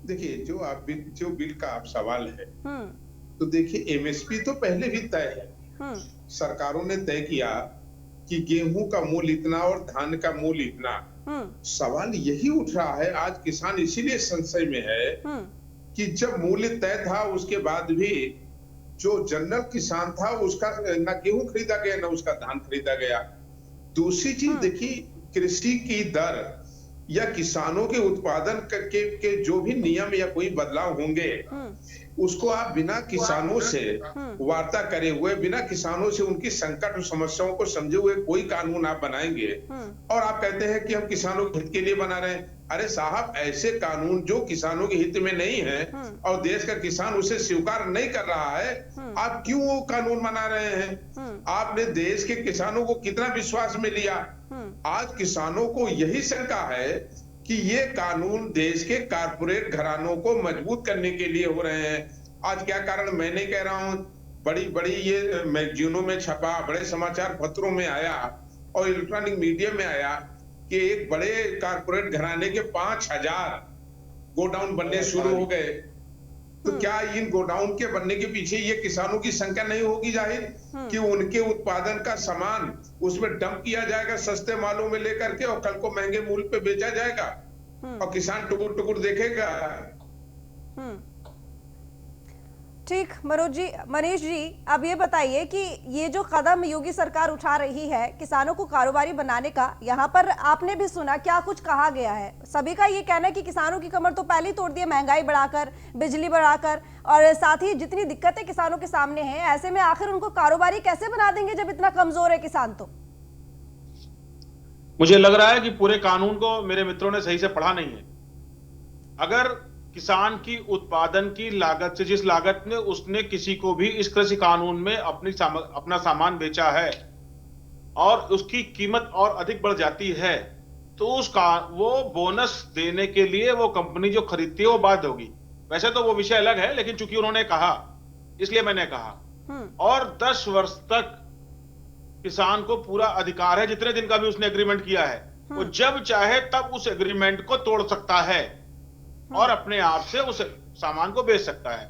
देखिए, जो बिल का आप सवाल है, तो देखिए एमएसपी तो पहले भी तय है। सरकारों ने तय किया कि गेहूं का मूल्य इतना और धान का मूल्य इतना। सवाल यही उठ रहा है, आज किसान इसीलिए संशय में है कि जब मूल्य तय था उसके बाद भी जो जनरल किसान था उसका ना गेहूं खरीदा गया ना उसका धान खरीदा गया। दूसरी चीज देखिए, कृषि की दर या किसानों के उत्पादन के जो भी नियम या कोई बदलाव होंगे, उसको आप बिना किसानों से वार्ता करे हुए, बिना किसानों से उनकी संकट और समस्याओं को समझे हुए कोई कानून आप बनाएंगे और आप कहते हैं कि हम किसानों के हित के लिए बना रहे हैं। अरे साहब, ऐसे कानून जो किसानों के हित में नहीं है और देश का किसान उसे स्वीकार नहीं कर रहा है, आप क्यों वो कानून बना रहे हैं? आपने देश के किसानों को कितना विश्वास में लिया? आज किसानों को यही शंका है कि ये कानून देश के कारपोरेट घरानों को मजबूत करने के लिए हो रहे हैं। आज क्या कारण मैं नहीं कह रहा हूं, बड़ी बड़ी ये मैगजीनों में छपा, बड़े समाचार पत्रों में आया और इलेक्ट्रॉनिक मीडिया में आया कि एक बड़े कारपोरेट घराने के 5000 गोडाउन बनने शुरू हो गए। तो क्या इन गोडाउन के बनने के पीछे ये किसानों की संख्या नहीं होगी जाहिर कि उनके उत्पादन का सामान उसमें डंप किया जाएगा सस्ते मालों में लेकर के और कल को महंगे मूल्य पे बेचा जाएगा और किसान टुकुर टुकुर देखेगा। ठीक, मनीष जी, अब ये बताइए कि ये जो कदम योगी सरकार उठा रही है किसानों को कारोबारी बनाने का, यहाँ पर आपने भी सुना क्या कुछ कहा गया है? सभी का ये कहना है कि किसानों की कमर तो पहले ही तोड़ दी है, महंगाई बढ़ाकर, बिजली बढ़ाकर, और साथ ही जितनी दिक्कतें किसानों के सामने हैं, ऐसे में आखिर उनको कारोबारी कैसे बना देंगे जब इतना कमजोर है किसान? तो मुझे लग रहा है कि पूरे कानून को मेरे मित्रों ने सही से पढ़ा नहीं है। अगर किसान की उत्पादन की लागत से, जिस लागत में उसने किसी को भी इस कृषि कानून में अपना सामान बेचा है और उसकी कीमत और अधिक बढ़ जाती है, तो उसका वो बोनस देने के लिए वो कंपनी जो खरीदती है वो बाध्य होगी। वैसे तो वो विषय अलग है, लेकिन चूंकि उन्होंने कहा इसलिए मैंने कहा। और 10 वर्ष तक किसान को पूरा अधिकार है, जितने दिन का भी उसने एग्रीमेंट किया है वो जब चाहे तब उस एग्रीमेंट को तोड़ सकता है और अपने आप से उस सामान को बेच सकता है।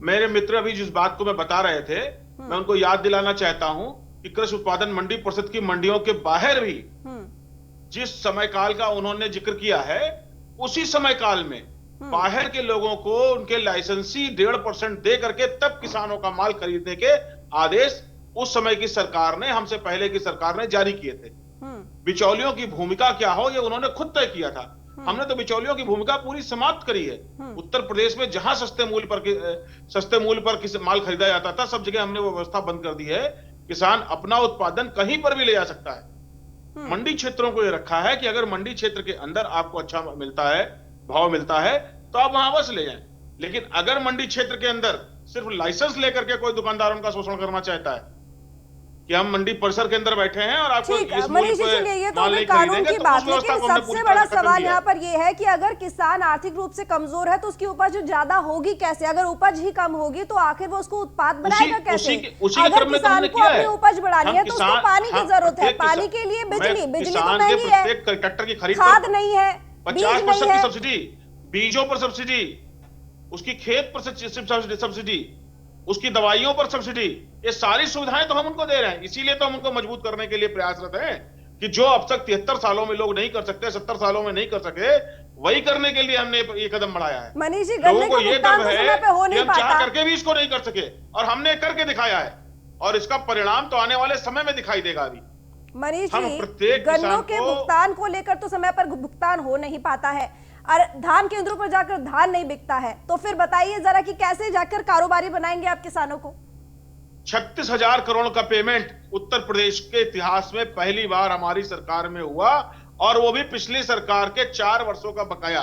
मेरे मित्र अभी जिस बात को मैं बता रहे थे, मैं उनको याद दिलाना चाहता हूं कि कृषि उत्पादन मंडी परिषद की मंडियों के बाहर भी जिस समय काल का उन्होंने जिक्र किया है, उसी समय काल में बाहर के लोगों को उनके लाइसेंसी 1.5% दे करके तब किसानों का माल खरीदने के आदेश उस समय की सरकार ने, हमसे पहले की सरकार ने जारी किए थे। बिचौलियों की भूमिका क्या हो ये उन्होंने खुद तय किया था। हमने तो बिचौलियों की भूमिका पूरी समाप्त करी है। उत्तर प्रदेश में जहां सस्ते मूल्य पर माल खरीदा जाता था, सब जगह हमने वो व्यवस्था बंद कर दी है। किसान अपना उत्पादन कहीं पर भी ले जा सकता है। मंडी क्षेत्रों को ये रखा है कि अगर मंडी क्षेत्र के अंदर आपको अच्छा मिलता है, भाव मिलता है, तो आप वहां बस ले जाएं। लेकिन अगर मंडी क्षेत्र के अंदर सिर्फ लाइसेंस लेकर के कोई दुकानदार उनका शोषण करना चाहता है कि हम मंडी परिसर के अंदर बैठे हैं और आपको मनीष जी, चलिए ये तो कानून की बात है, लेकिन सबसे बड़ा सवाल यहाँ पर ये है कि अगर किसान आर्थिक रूप से कमजोर है तो उसकी उपज ज्यादा होगी कैसे? अगर उपज ही कम होगी तो आखिर वो उसको उत्पाद बनाएगा कैसे? अगर किसान को अपनी उपज बढ़ानी है तो उसको पानी की जरूरत है, पानी के लिए बिजली तो महंगी है, ट्रैक्टर की खरीद खाद नहीं है, 50% की सब्सिडी, बीजों पर सब्सिडी, उसकी खेत पर सब्सिडी, उसकी दवाइयों पर सब्सिडी, ये सारी सुविधाएं तो हम उनको दे रहे हैं। इसीलिए तो हम उनको मजबूत करने के लिए प्रयासरत हैं कि जो अब तक 73 सालों में लोग नहीं कर सकते, 70 सालों में नहीं कर सके, वही करने के लिए हमने ये कदम बढ़ाया है। मनीष जी, लोगों को ये डर है कि हम चाह करके भी इसको नहीं कर सके, और हमने करके दिखाया है और इसका परिणाम तो आने वाले समय में दिखाई देगा। अभी मनीष जी, गन्नों के भुगतान को लेकर तो समय पर भुगतान हो नहीं पाता है और धान केंद्रों पर जाकर धान नहीं बिकता है, तो फिर बताइए जरा कि कैसे जाकर कारोबारी बनाएंगे आप किसानों को? 36,000 करोड़ का पेमेंट उत्तर प्रदेश के इतिहास में पहली बार हमारी सरकार में हुआ, और वो भी पिछली सरकार के 4 वर्षों का बकाया।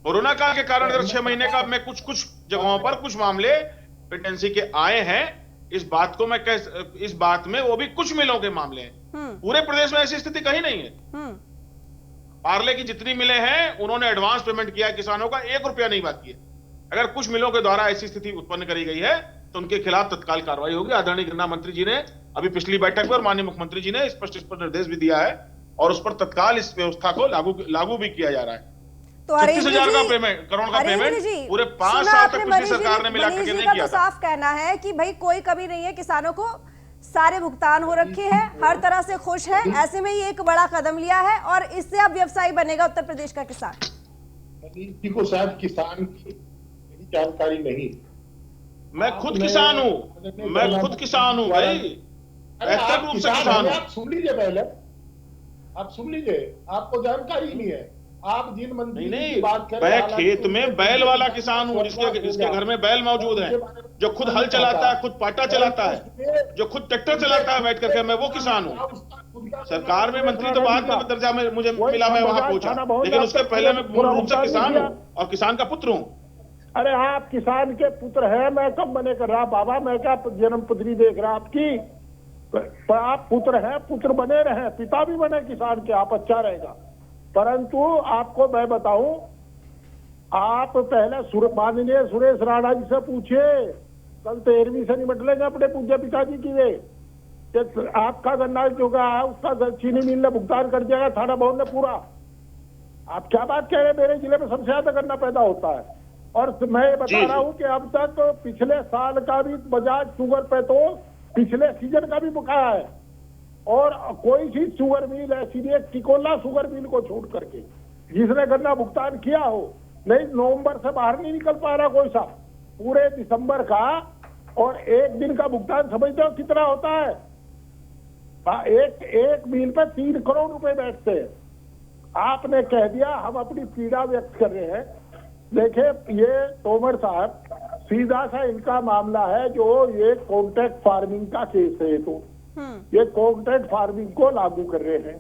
कोरोना काल के कारण अगर 6 महीने का में कुछ जगहों पर कुछ मामले पेंडेंसी के आए हैं, इस बात में वो भी कुछ मिलों के मामले हैं। पूरे प्रदेश में ऐसी स्थिति कहीं नहीं है। पार्ले की जितनी मिलें हैं उन्होंने एडवांस पेमेंट किया है, किसानों का 1 रुपया नहीं बाकी है। अगर कुछ मिलों के द्वारा ऐसी स्थिति उत्पन्न करी गई है तो उनके खिलाफ तत्काल कार्रवाई होगी। आदरणीय गन्ना मंत्री जी ने अभी पिछली बैठक में और माननीय मुख्यमंत्री जी ने स्पष्ट निर्देश भी दिया है और उस पर तत्काल इस व्यवस्था को लागू भी किया जा रहा है। तो 36,000 करोड़ का पेमेंट पूरे 5 साल तक पिछली सरकार ने मिलाकर के नहीं किया था। साफ कहना है कि भाई कोई कमी नहीं है, किसानों को सारे भुगतान हो रखे हैं, हर तरह से खुश है। ऐसे में ये एक बड़ा कदम लिया है और इससे अब व्यवसायी बनेगा उत्तर प्रदेश का किसान। किसी को शायद किसान की जानकारी नहीं। मैं खुद किसान हूँ, मैं खुद किसान हूँ भाई, बेहतर रूप से किसान हूँ। आप सुन लीजिए, पहले आप सुन लीजिए, आपको जानकारी नहीं है। आप जिन मंत्री नहीं की बात कर मैं रहे हैं, खेत में बैल वाला किसान हूँ, जिसके घर में बैल मौजूद है, जो खुद हल चलाता है, खुद पाटा चलाता है, जो खुद ट्रैक्टर चलाता है बैठ करके, मैं वो किसान हूँ। सरकार में मंत्री तो बाद में दर्जा में मुझे मिला, मैं वहां पहुंचा, लेकिन उसके पहले मैं मूल रूप से किसान हूँ और किसान का पुत्र हूँ। अरे आप किसान के पुत्र हैं, मैं कब मने कर रहा बाबा, मैं क्या जन्मपत्री देख रहा आपकी। आप पुत्र हैं, पुत्र बने रहे, पिता भी बने किसान के, आप अच्छा रहेगा। परंतु आपको मैं बताऊं, आप पहले माननीय सुरेश राणा जी से पूछिए, कल 13वीं से निपट लेंगे अपने पूज्य पिताजी की वे, आपका गन्ना जो है उसका चीनी मिल ने भुगतान कर दिया थाना भवन ने पूरा। आप क्या बात कह रहे हैं, मेरे जिले में सबसे ज्यादा गन्ना पैदा होता है। और मैं ये बता रहा हूं कि अब तक पिछले साल का भी बजाज शुगर पे तो पिछले सीजन का भी बकाया है, और कोई सी शुगर मिल ऐसी नहीं है, टिकोला शुगर मिल को छोड़ करके जिसने गन्ना भुगतान किया हो, नहीं नवंबर से बाहर नहीं निकल पा रहा कोई सा, पूरे दिसंबर का। और एक दिन का भुगतान समझते हो कितना होता है? एक मिल पे 3 करोड़ रुपए बैठते हैं। आपने कह दिया हम अपनी पीड़ा व्यक्त कर रहे हैं। देखिए ये तोमर साहब सीधा सा इनका मामला है, जो ये कॉन्ट्रैक्ट फार्मिंग का केस है, तो ये कॉन्ट्रैक्ट फार्मिंग को लागू कर रहे हैं।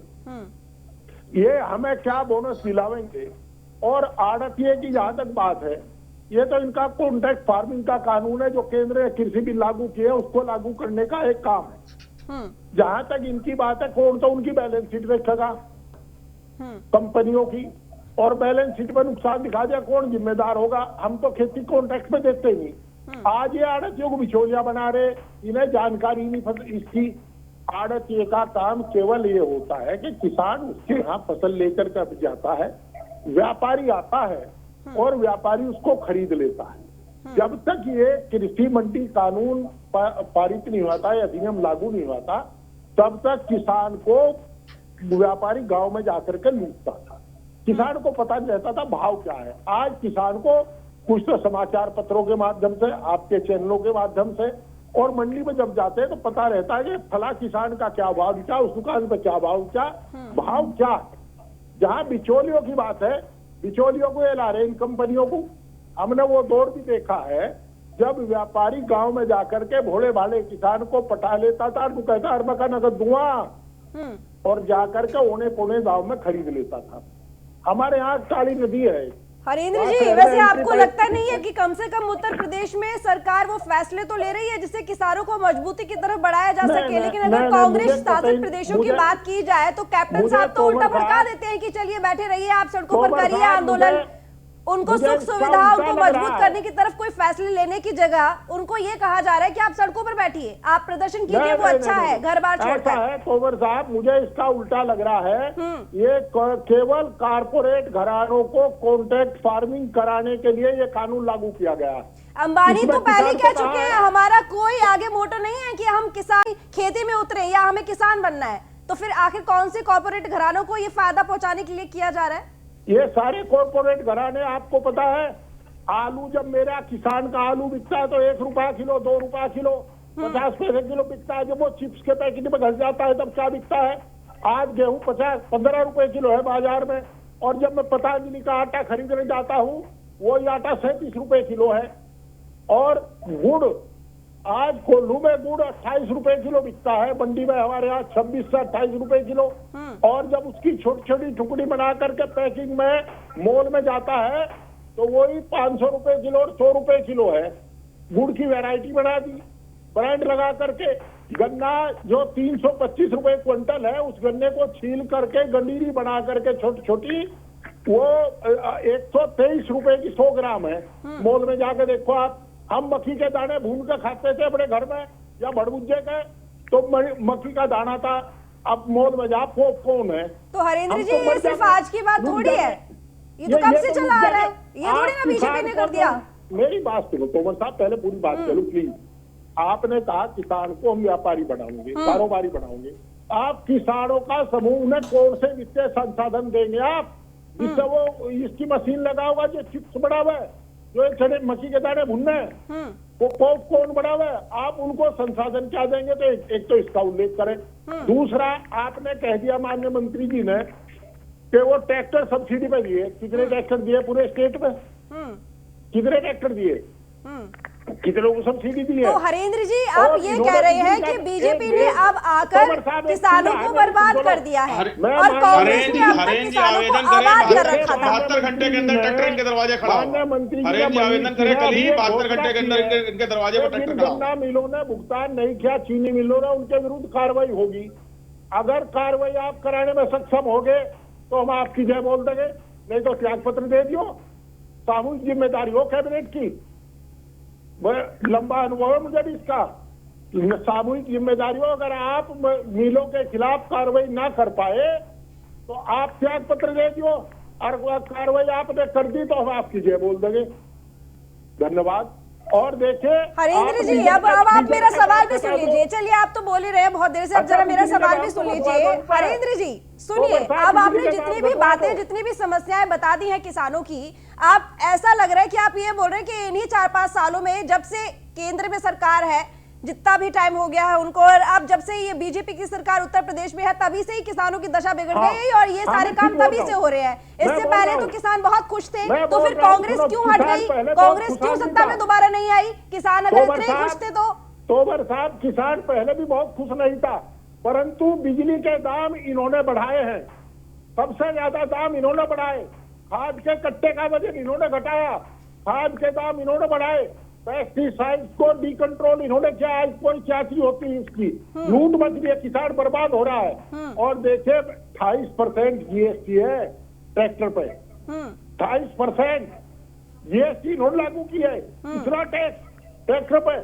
ये हमें क्या बोनस दिलावेंगे? और आड़तिये की जहां तक बात है, ये तो इनका कॉन्ट्रैक्ट फार्मिंग का कानून है जो केंद्र ने कृषि बिल लागू किया, उसको लागू करने का एक काम है। जहां तक इनकी बात है, कौन तो उनकी बैलेंस शीट देखेगा कंपनियों की, और बैलेंस शीट पर नुकसान दिखा दिया कौन जिम्मेदार होगा? हम तो खेती कॉन्ट्रैक्ट में देते ही नहीं। आज ये आड़तियों को बिचौलिया बना रहे, इन्हें जानकारी नहीं इसकी। आड़तिये का काम केवल ये होता है कि किसान उसके यहाँ फसल लेकर के जाता है, व्यापारी आता है और व्यापारी उसको खरीद लेता है। जब तक ये कृषि मंडी कानून पारित नहीं होता या अधिनियम लागू नहीं होता, तब तक किसान को व्यापारी गांव में जाकर के लूटता था। किसान को पता नहीं रहता था भाव क्या है। आज किसान को कुछ तो समाचार पत्रों के माध्यम से, आपके चैनलों के माध्यम से, और मंडी में जब जाते हैं तो पता रहता है कि फला किसान का क्या भाव क्या, उस दुकान पर क्या भाव क्या, भाव क्या है। जहां बिचौलियों की बात है, बिचौलियों को ये ला रहे इन कंपनियों को। हमने वो दौर भी देखा है जब व्यापारी गांव में जाकर के भोले भाले किसान को पटा लेता था, तो कहता अरबा का नगद दूंगा, और जाकर के ओने पोने गांव में खरीद लेता था। हमारे यहाँ काली नदी है। हरेंद्र जी, वैसे आपको लगता नहीं है कि कम से कम उत्तर प्रदेश में सरकार वो फैसले तो ले रही है जिससे किसानों को मजबूती की तरफ बढ़ाया जा सके, लेकिन अगर कांग्रेस शासित प्रदेशों की बात की जाए तो कैप्टन साहब तो उल्टा भड़का देते हैं कि चलिए बैठे रहिए, आप सड़कों पर करिए आंदोलन। उनको सुख सुविधा, उनको मजबूत करने की तरफ कोई फैसले लेने की जगह उनको ये कहा जा रहा है कि आप सड़कों पर बैठिए, आप प्रदर्शन कीजिए, वो अच्छा है, घर बार छोड़कर। तोमर साहब, मुझे इसका उल्टा लग रहा है। ये केवल कारपोरेट घरानों को कॉन्ट्रैक्ट फार्मिंग कराने के लिए ये कानून लागू किया गया। अंबानी तो पहले कह चुके हैं हमारा कोई आगे मोटो नहीं है कि हम किसान खेती में उतरे या हमें किसान बनना है। तो फिर आखिर कौन से कॉर्पोरेट घरानों को ये फायदा पहुंचाने के लिए किया जा रहा है? ये सारे कॉर्पोरेट घराने, आपको पता है आलू, जब मेरा किसान का आलू बिकता है तो 1 रुपया किलो, 2 रुपया किलो, 50 पैसे किलो बिकता है। जब वो चिप्स के पैकेट में घस जाता है तब क्या बिकता है? आज गेहूं 15 रुपए किलो है बाजार में, और जब मैं पतंजलि का आटा खरीदने जाता हूँ वो आटा 37 रुपए किलो है। और गुड़, आज कोल्लू में गुड़ 28 रुपए किलो बिकता है, मंडी में हमारे यहाँ 26 से 28 रुपए किलो। और जब उसकी छोटी छोटी टुकड़ी बना करके पैकिंग में मॉल में जाता है तो वही 500 रुपए किलो और 100 रुपए किलो है। गुड़ की वैरायटी बना दी, ब्रांड लगा करके। गन्ना जो 325 रुपए क्विंटल है, उस गन्ने को छील करके गंडीरी बना करके छोटी छोटी, वो 123 रुपए की 100 ग्राम है। मॉल में जाकर देखो आप। हम मक्खी के दाने भून कर खाते थे अपने घर में, या भड़भुज्जे के, तो मक्खी का दाना था। अब मॉल में जा पॉपकॉर्न है। तो हरेंद्र जी, ये सिर्फ आज की बात थोड़ी है, ये तो कब से चला आ रहा है, ये थोड़ी ना बीजेपी ने कर दिया। मेरी बात सुनो तोमर साहब, पहले पूरी बात करो प्लीज। आपने कहा किसान को हम व्यापारी बनाओगे, कारोबारी बनाओगे। आप किसानों का समूह, उन्हें कौन से वित्तीय संसाधन देंगे आप, जिससे वो इसकी मशीन लगा होगा जो चिप्स बना हुआ है, जो एक छड़े मक्खी के दाने भुनने, वो पॉपकॉर्न बना हुआ है, आप उनको संसाधन क्या देंगे? तो एक तो इसका उल्लेख करें। दूसरा, आपने कह दिया माननीय मंत्री जी ने कि वो ट्रैक्टर सब्सिडी पे दिए। कितने ट्रैक्टर दिए पूरे स्टेट में? कितने ट्रैक्टर दिए? कितनों को सब्सिडी दी है? तो हरेंद्र जी आप ये कह रहे हैं कि बीजेपी ने अब आकर किसानों को बर्बाद कर दिया है और कांग्रेस ने अब तक किसानों को आबाद कर रखा था। 72 घंटे के अंदर ट्रैक्टर इनके दरवाजे खड़ा हो। मंत्री हरेंद्र जी आवेदन करे कल ही 72 घंटे के अंदर इनके दरवाजे पर ट्रैक्टर खड़ा हो। गन्ना मिलों ने भुगतान नहीं किया, चीनी मिलों ने, उनके विरुद्ध कार्रवाई होगी। अगर कार्रवाई आप कराने में सक्षम होगे तो हम आपकी जय बोल देंगे, नहीं तो त्याग पत्र दे दियो। सामूहिक जिम्मेदारी हो कैबिनेट की, लंबा अनुभव है मुझे भी इसका। सामूहिक जिम्मेदारी हो, अगर आप मिलों के खिलाफ कार्रवाई ना कर पाए तो आप त्याग पत्र दे दियो, और कार्रवाई आपने कर दी तो हम आपकी जय बोल देंगे। धन्यवाद। और देखिए हरेंद्र जी अब आप मेरा सवाल भी सुन लीजिए। चलिए आप तो बोल ही रहे हैं बहुत देर से, अब जरा मेरा सवाल भी सुन लीजिए। हरेंद्र जी सुनिए, अब आपने जितनी भी बातें, जितनी भी समस्याएं बता दी हैं किसानों की, आप ऐसा लग रहा है कि आप ये बोल रहे हैं कि इन्हीं 4-5 सालों में जब से केंद्र में सरकार है, जितना भी टाइम हो गया है उनको, और अब जब से ये बीजेपी की सरकार उत्तर प्रदेश में है तभी से ही किसानों की दशा बिगड़ गई है और ये सारे काम तभी से हो रहे हैं। इससे पहले तो किसान बहुत खुश थे, तो फिर कांग्रेस क्यों हट गई? कांग्रेस क्यों सत्ता में दोबारा नहीं आई? किसान अगर इतने खुश थे तो? तोमर साहब, किसान पहले भी बहुत खुश नहीं था, परंतु बिजली के दाम इन्होंने बढ़ाए हैं, सबसे ज्यादा दाम इन्होंने बढ़ाए। खाद के कट्टे का वजन इन्होंने घटाया, खाद के दाम इन्होंने बढ़ाए, पेस्टिसाइड्स को डिकंट्रोल इन्होंने किया। आज कोई क्या चीज होती है इसकी लूट मच रही है, किसान बर्बाद हो रहा है। और देखिए 28% जीएसटी है ट्रैक्टर पे, 28% जीएसटी इन्होंने लागू की है, इतना टैक्स ट्रैक्टर पे,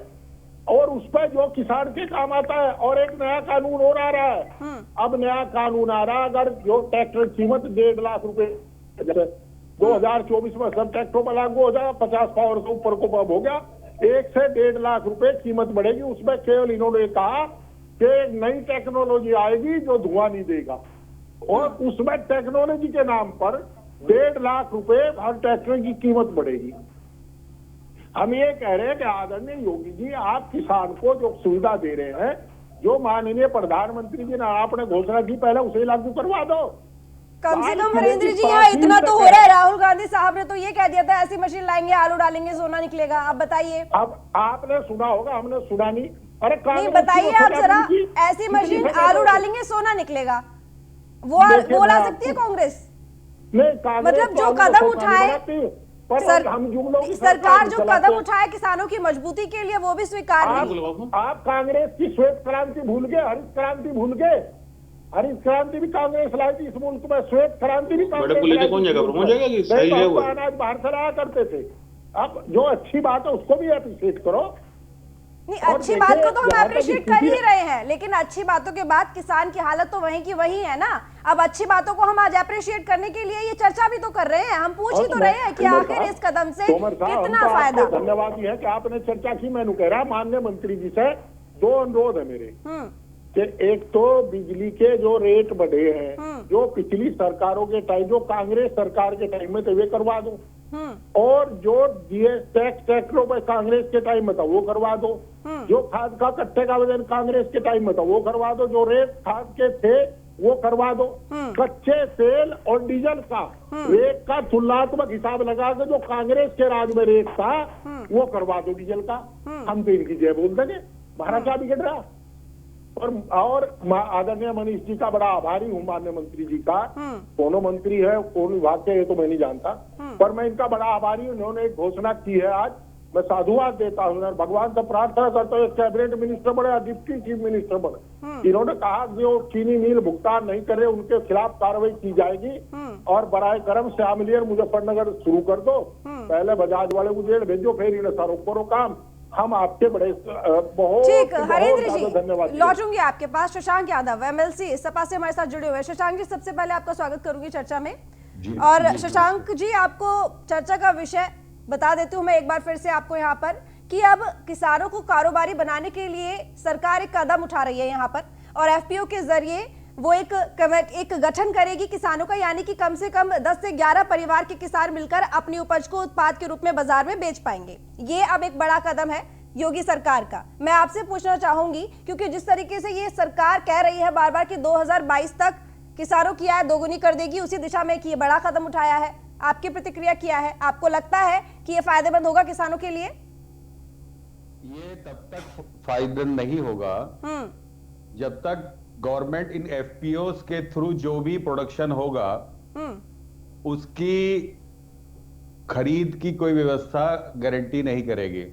और उस पर जो किसान के काम आता है। और एक नया कानून और आ रहा है, अब नया कानून आ रहा है, अगर जो ट्रैक्टर कीमत 1.5 लाख रुपए 2024 में सब ट्रैक्टरों पर लागू हो जाएगा, 50 पावर से ऊपर को हो गया, 1 से 1.5 लाख रुपए कीमत बढ़ेगी। उसमें केवल इन्होंने कहा कि नई टेक्नोलॉजी आएगी जो धुआं नहीं देगा, और उसमें टेक्नोलॉजी के नाम पर 1.5 लाख रुपए हर ट्रैक्टर की कीमत बढ़ेगी। हम ये कह रहे हैं कि आदरणीय योगी जी, आप किसान को जो सुविधा दे रहे हैं, जो माननीय प्रधानमंत्री जी ने आपने घोषणा की, पहले उसे लागू करवा दो। कम से कम हरेंद्र जी यहाँ इतना तो हो रहा है, राहुल गांधी साहब ने तो ये कह दिया था ऐसी मशीन लाएंगे, आलू डालेंगे सोना निकलेगा। आप बताइए। अब आपने सुना होगा, हमने सुना नहीं। अरे नहीं बताइए आप जरा, ऐसी मशीन आलू डालेंगे सोना निकलेगा, वो ला सकती है कांग्रेस? नहीं, मतलब जो कदम उठाए सरकार, जो कदम उठाए किसानों की मजबूती के लिए, वो भी स्वीकार नहीं। आप कांग्रेस की श्वेत क्रांति भूल गए, हरित क्रांति भूल गए। हरित क्रांति भी कांग्रेस लाई थी इस मुल्क में, श्वेत क्रांति भी कांग्रेस कौन जगह अनाज बाहर से लाया करते थे। अब जो अच्छी बात है उसको भी अप्रिशिएट करो। नहीं, अच्छी बात को तो हम अप्रिशिएट कर ही रहे हैं, लेकिन अच्छी बातों के बाद किसान की हालत तो वहीं की वहीं है ना। अब अच्छी बातों को हम आज अप्रिशिएट करने के लिए ये चर्चा भी तो कर रहे हैं, हम पूछ ही तो रहे हैं कि आखिर इस कदम से कितना फायदा। धन्यवाद है कि आपने चर्चा की। मैंने कह रहा माननीय मंत्री जी से 2 अनुरोध है मेरे, कि एक तो बिजली के जो रेट बढ़े हैं, जो पिछली सरकारों के टाइम, जो कांग्रेस सरकार के टाइम में थे, वे करवा दो, और जो जीएस टैक्स ट्रैक्टरों पर कांग्रेस के टाइम में था वो करवा दो, जो खाद का कट्टे का वजन कांग्रेस के टाइम में था वो करवा दो, जो रेट खाद के थे वो करवा दो, कच्चे तेल और डीजल का रेट का तुलनात्मक हिसाब लगा के जो कांग्रेस के राज में रेट था वो करवा दो डीजल का। हम तो इनकी जय बोल देंगे, हमारा क्या बिगड़ रहा। और आदरणीय मनीष जी का बड़ा आभारी हूँ, माननीय मंत्री जी का। कौन मंत्री है, कौन विभाग के, ये तो मैं नहीं जानता, पर मैं इनका बड़ा आभारी हूँ। उन्होंने एक घोषणा की है, आज मैं साधुवाद देता हूँ और भगवान से प्रार्थना करता हूँ कैबिनेट मिनिस्टर बने, डिप्टी चीफ मिनिस्टर बने। इन्होंने कहा जो चीनी मिल भुगतान नहीं करे उनके खिलाफ कार्रवाई की जाएगी, और बराए करम श्यामलियर मुजफ्फरनगर शुरू कर दो, पहले बजाज वाले को जेल भेजो, फिर इन्हें सारो करो काम। हम आपके बड़े बहुत ठीक, हरेंद्र जी धन्यवाद। लौटूंगी आपके पास। शशांक यादव एमएलसी सपा से हमारे साथ जुड़े हुए। शशांक जी, सबसे पहले आपका स्वागत करूंगी चर्चा में। और शशांक जी, आपको चर्चा का विषय बता देती हूँ मैं एक बार फिर से आपको यहाँ पर, कि अब किसानों को कारोबारी बनाने के लिए सरकार एक कदम उठा रही है यहाँ पर, और एफपीओ के जरिए वो एक गठन करेगी किसानों का, यानी कि कम से कम 10 से 11 परिवार के किसान मिलकर अपनी उपज को उत्पाद के रूप में बाजार में बेच पाएंगे। ये अब एक बड़ा कदम है योगी सरकार का। मैं आपसे पूछना चाहूंगी, क्योंकि जिस तरीके से ये सरकार कह रही है बार बार कि 2022 तक किसानों की आय दोगुनी कर देगी, उसी दिशा में एक ये बड़ा कदम उठाया है। आपकी प्रतिक्रिया क्या है? आपको लगता है कि ये फायदेमंद होगा किसानों के लिए? ये तब तक फायदेमंद नहीं होगा जब तक गवर्नमेंट इन एफपीओस के थ्रू जो भी प्रोडक्शन होगा उसकी खरीद की कोई व्यवस्था गारंटी नहीं करेगी।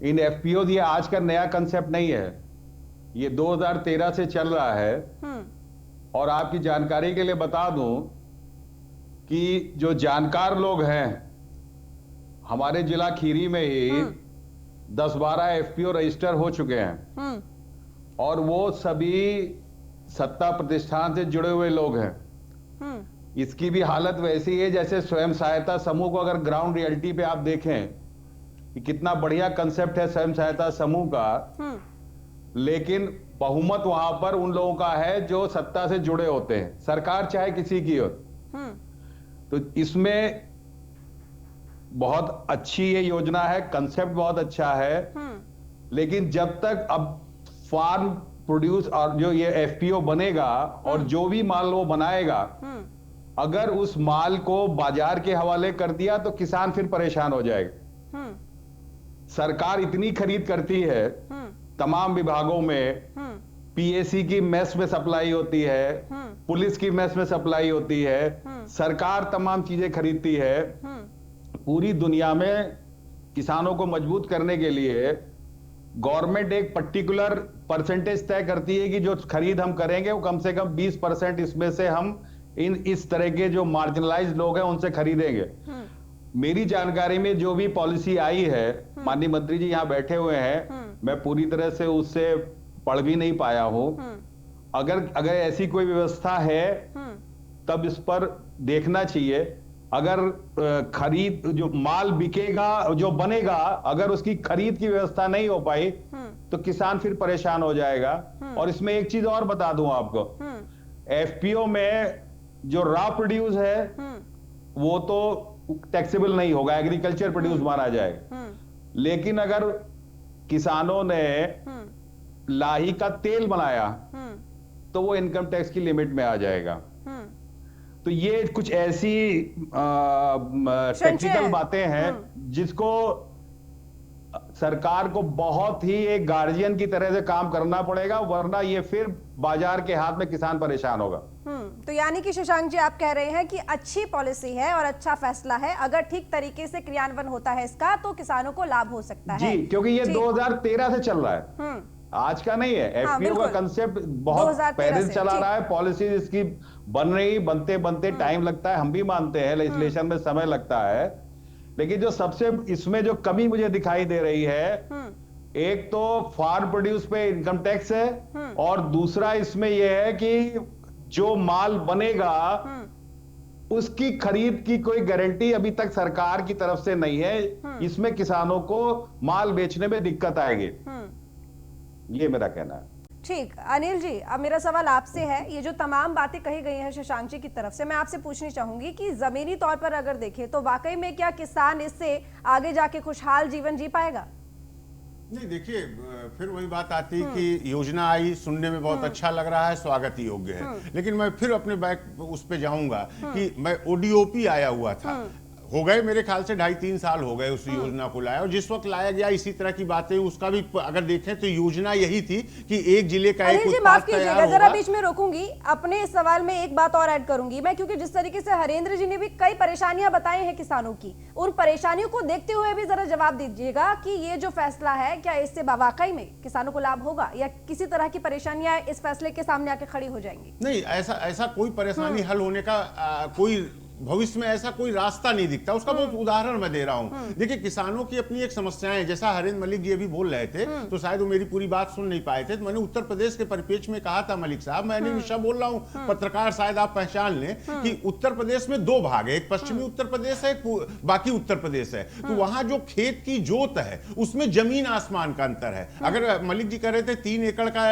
इन एफपीओ ये आज का नया कंसेप्ट नहीं है, ये 2013 से चल रहा है। और आपकी जानकारी के लिए बता दूं कि जो जानकार लोग हैं हमारे जिला खीरी में ही 10-12 एफपीओ रजिस्टर हो चुके हैं और वो सभी सत्ता प्रतिष्ठान से जुड़े हुए लोग हैं। इसकी भी हालत वैसी है जैसे स्वयं सहायता समूह को अगर ग्राउंड रियलिटी पे आप देखें कि कितना बढ़िया कंसेप्ट है स्वयं सहायता समूह का, लेकिन बहुमत वहां पर उन लोगों का है जो सत्ता से जुड़े होते हैं, सरकार चाहे किसी की हो। तो इसमें बहुत अच्छी ये योजना है, कंसेप्ट बहुत अच्छा है, लेकिन जब तक अब फार्म प्रोड्यूस और जो ये एफपीओ बनेगा और जो भी माल वो बनाएगा, अगर उस माल को बाजार के हवाले कर दिया तो किसान फिर परेशान हो जाएगा। सरकार इतनी खरीद करती है, तमाम विभागों में पीएसी की मेस में सप्लाई होती है, पुलिस की मेस में सप्लाई होती है, सरकार तमाम चीजें खरीदती है। पूरी दुनिया में किसानों को मजबूत करने के लिए गवर्नमेंट एक पर्टिकुलर परसेंटेज तय करती है कि जो खरीद हम करेंगे वो कम से कम 20% इसमें से हम इस तरह के जो मार्जिनलाइज्ड लोग हैं उनसे खरीदेंगे। मेरी जानकारी में जो भी पॉलिसी आई है, माननीय मंत्री जी यहाँ बैठे हुए हैं, मैं पूरी तरह से उससे पढ़ भी नहीं पाया हूं। अगर ऐसी कोई व्यवस्था है तब इस पर देखना चाहिए। अगर खरीद जो माल बिकेगा जो बनेगा, अगर उसकी खरीद की व्यवस्था नहीं हो पाई तो किसान फिर परेशान हो जाएगा। और इसमें एक चीज और बता दूं आपको, एफपीओ में जो रॉ प्रोड्यूस है वो तो टैक्सेबल नहीं होगा, एग्रीकल्चर प्रोड्यूस माना जाएगा। लेकिन अगर किसानों ने लाही का तेल बनाया तो वो इनकम टैक्स की लिमिट में आ जाएगा। तो ये कुछ ऐसी टेक्निकल बातें हैं जिसको सरकार को बहुत ही एक गार्जियन की तरह से काम करना पड़ेगा, वरना ये फिर बाजार के हाथ में किसान परेशान होगा। तो यानी कि शशांक जी आप कह रहे हैं कि अच्छी पॉलिसी है और अच्छा फैसला है, अगर ठीक तरीके से क्रियान्वयन होता है इसका तो किसानों को लाभ हो सकता है। जी, क्योंकि ये 2013 से चल रहा है, आज का नहीं है। एफपीओ का कंसेप्ट बहुत पहले से चला रहा है, पॉलिसी इसकी बनते बनते टाइम लगता है, हम भी मानते हैं लेजिस्लेशन में समय लगता है। लेकिन जो सबसे इसमें जो कमी मुझे दिखाई दे रही है, एक तो फार्म प्रोड्यूस पे इनकम टैक्स है और दूसरा इसमें यह है कि जो माल बनेगा उसकी खरीद की कोई गारंटी अभी तक सरकार की तरफ से नहीं है। इसमें किसानों को माल बेचने में दिक्कत आएगी, ये मेरा कहना है। ठीक, अनिल जी अब मेरा सवाल आपसे है, ये जो तमाम बातें कही गई हैं शशांक जी की तरफ से, मैं आपसे पूछनी चाहूंगी कि जमीनी तौर पर अगर देखें तो वाकई में क्या किसान इससे आगे जाके खुशहाल जीवन जी पाएगा? नहीं, देखिए फिर वही बात आती है कि योजना आई, सुनने में बहुत अच्छा लग रहा है, स्वागत योग्य है, लेकिन मैं फिर अपने बैक उस पे जाऊंगा कि मैं ओडीओपी आया हुआ था, हो गए मेरे ख्याल से 2.5-3 साल हो गए उस योजना को लाया, और जिस वक्त लाया गया इसी तरह की बातें उसका भी अगर देखें तो योजना यही थी कि एक जिले का एक उत्पाद तैयार होगा। जरा बीच में रोकूंगी, अपने इस सवाल में एक बात और ऐड करूंगी मैं, क्योंकि जिस तरीके से हरेंद्र जी ने भी कई परेशानियां बताई हैं किसानों की, उन परेशानियों को देखते हुए भी जरा जवाब दीजिएगा कि ये जो फैसला है क्या इससे वाकई में किसानों को लाभ होगा या किसी तरह की परेशानियां इस फैसले के सामने आके खड़ी हो जाएंगी? नहीं, ऐसा कोई परेशानी हल होने का कोई भविष्य में ऐसा कोई रास्ता नहीं दिखता। उसका बहुत उदाहरण मैं दे रहा हूं। देखिए, किसानों की अपनी एक समस्याएं, जैसा हरेंद्र मलिक जी अभी बोल रहे थे तो शायद वो मेरी पूरी बात सुन नहीं पाए थे, तो मैंने उत्तर प्रदेश के परिप्रेक्ष्य में कहा था मलिक साहब, मैंने निशा बोल रहा हूं, पत्रकार शायद आप पहचान लें कि उत्तर प्रदेश में 2 भाग है, एक पश्चिमी उत्तर प्रदेश है, एक बाकी उत्तर प्रदेश है। तो वहां जो खेत की जोत है उसमें जमीन आसमान का अंतर है। अगर मलिक जी कह रहे थे 3 एकड़ का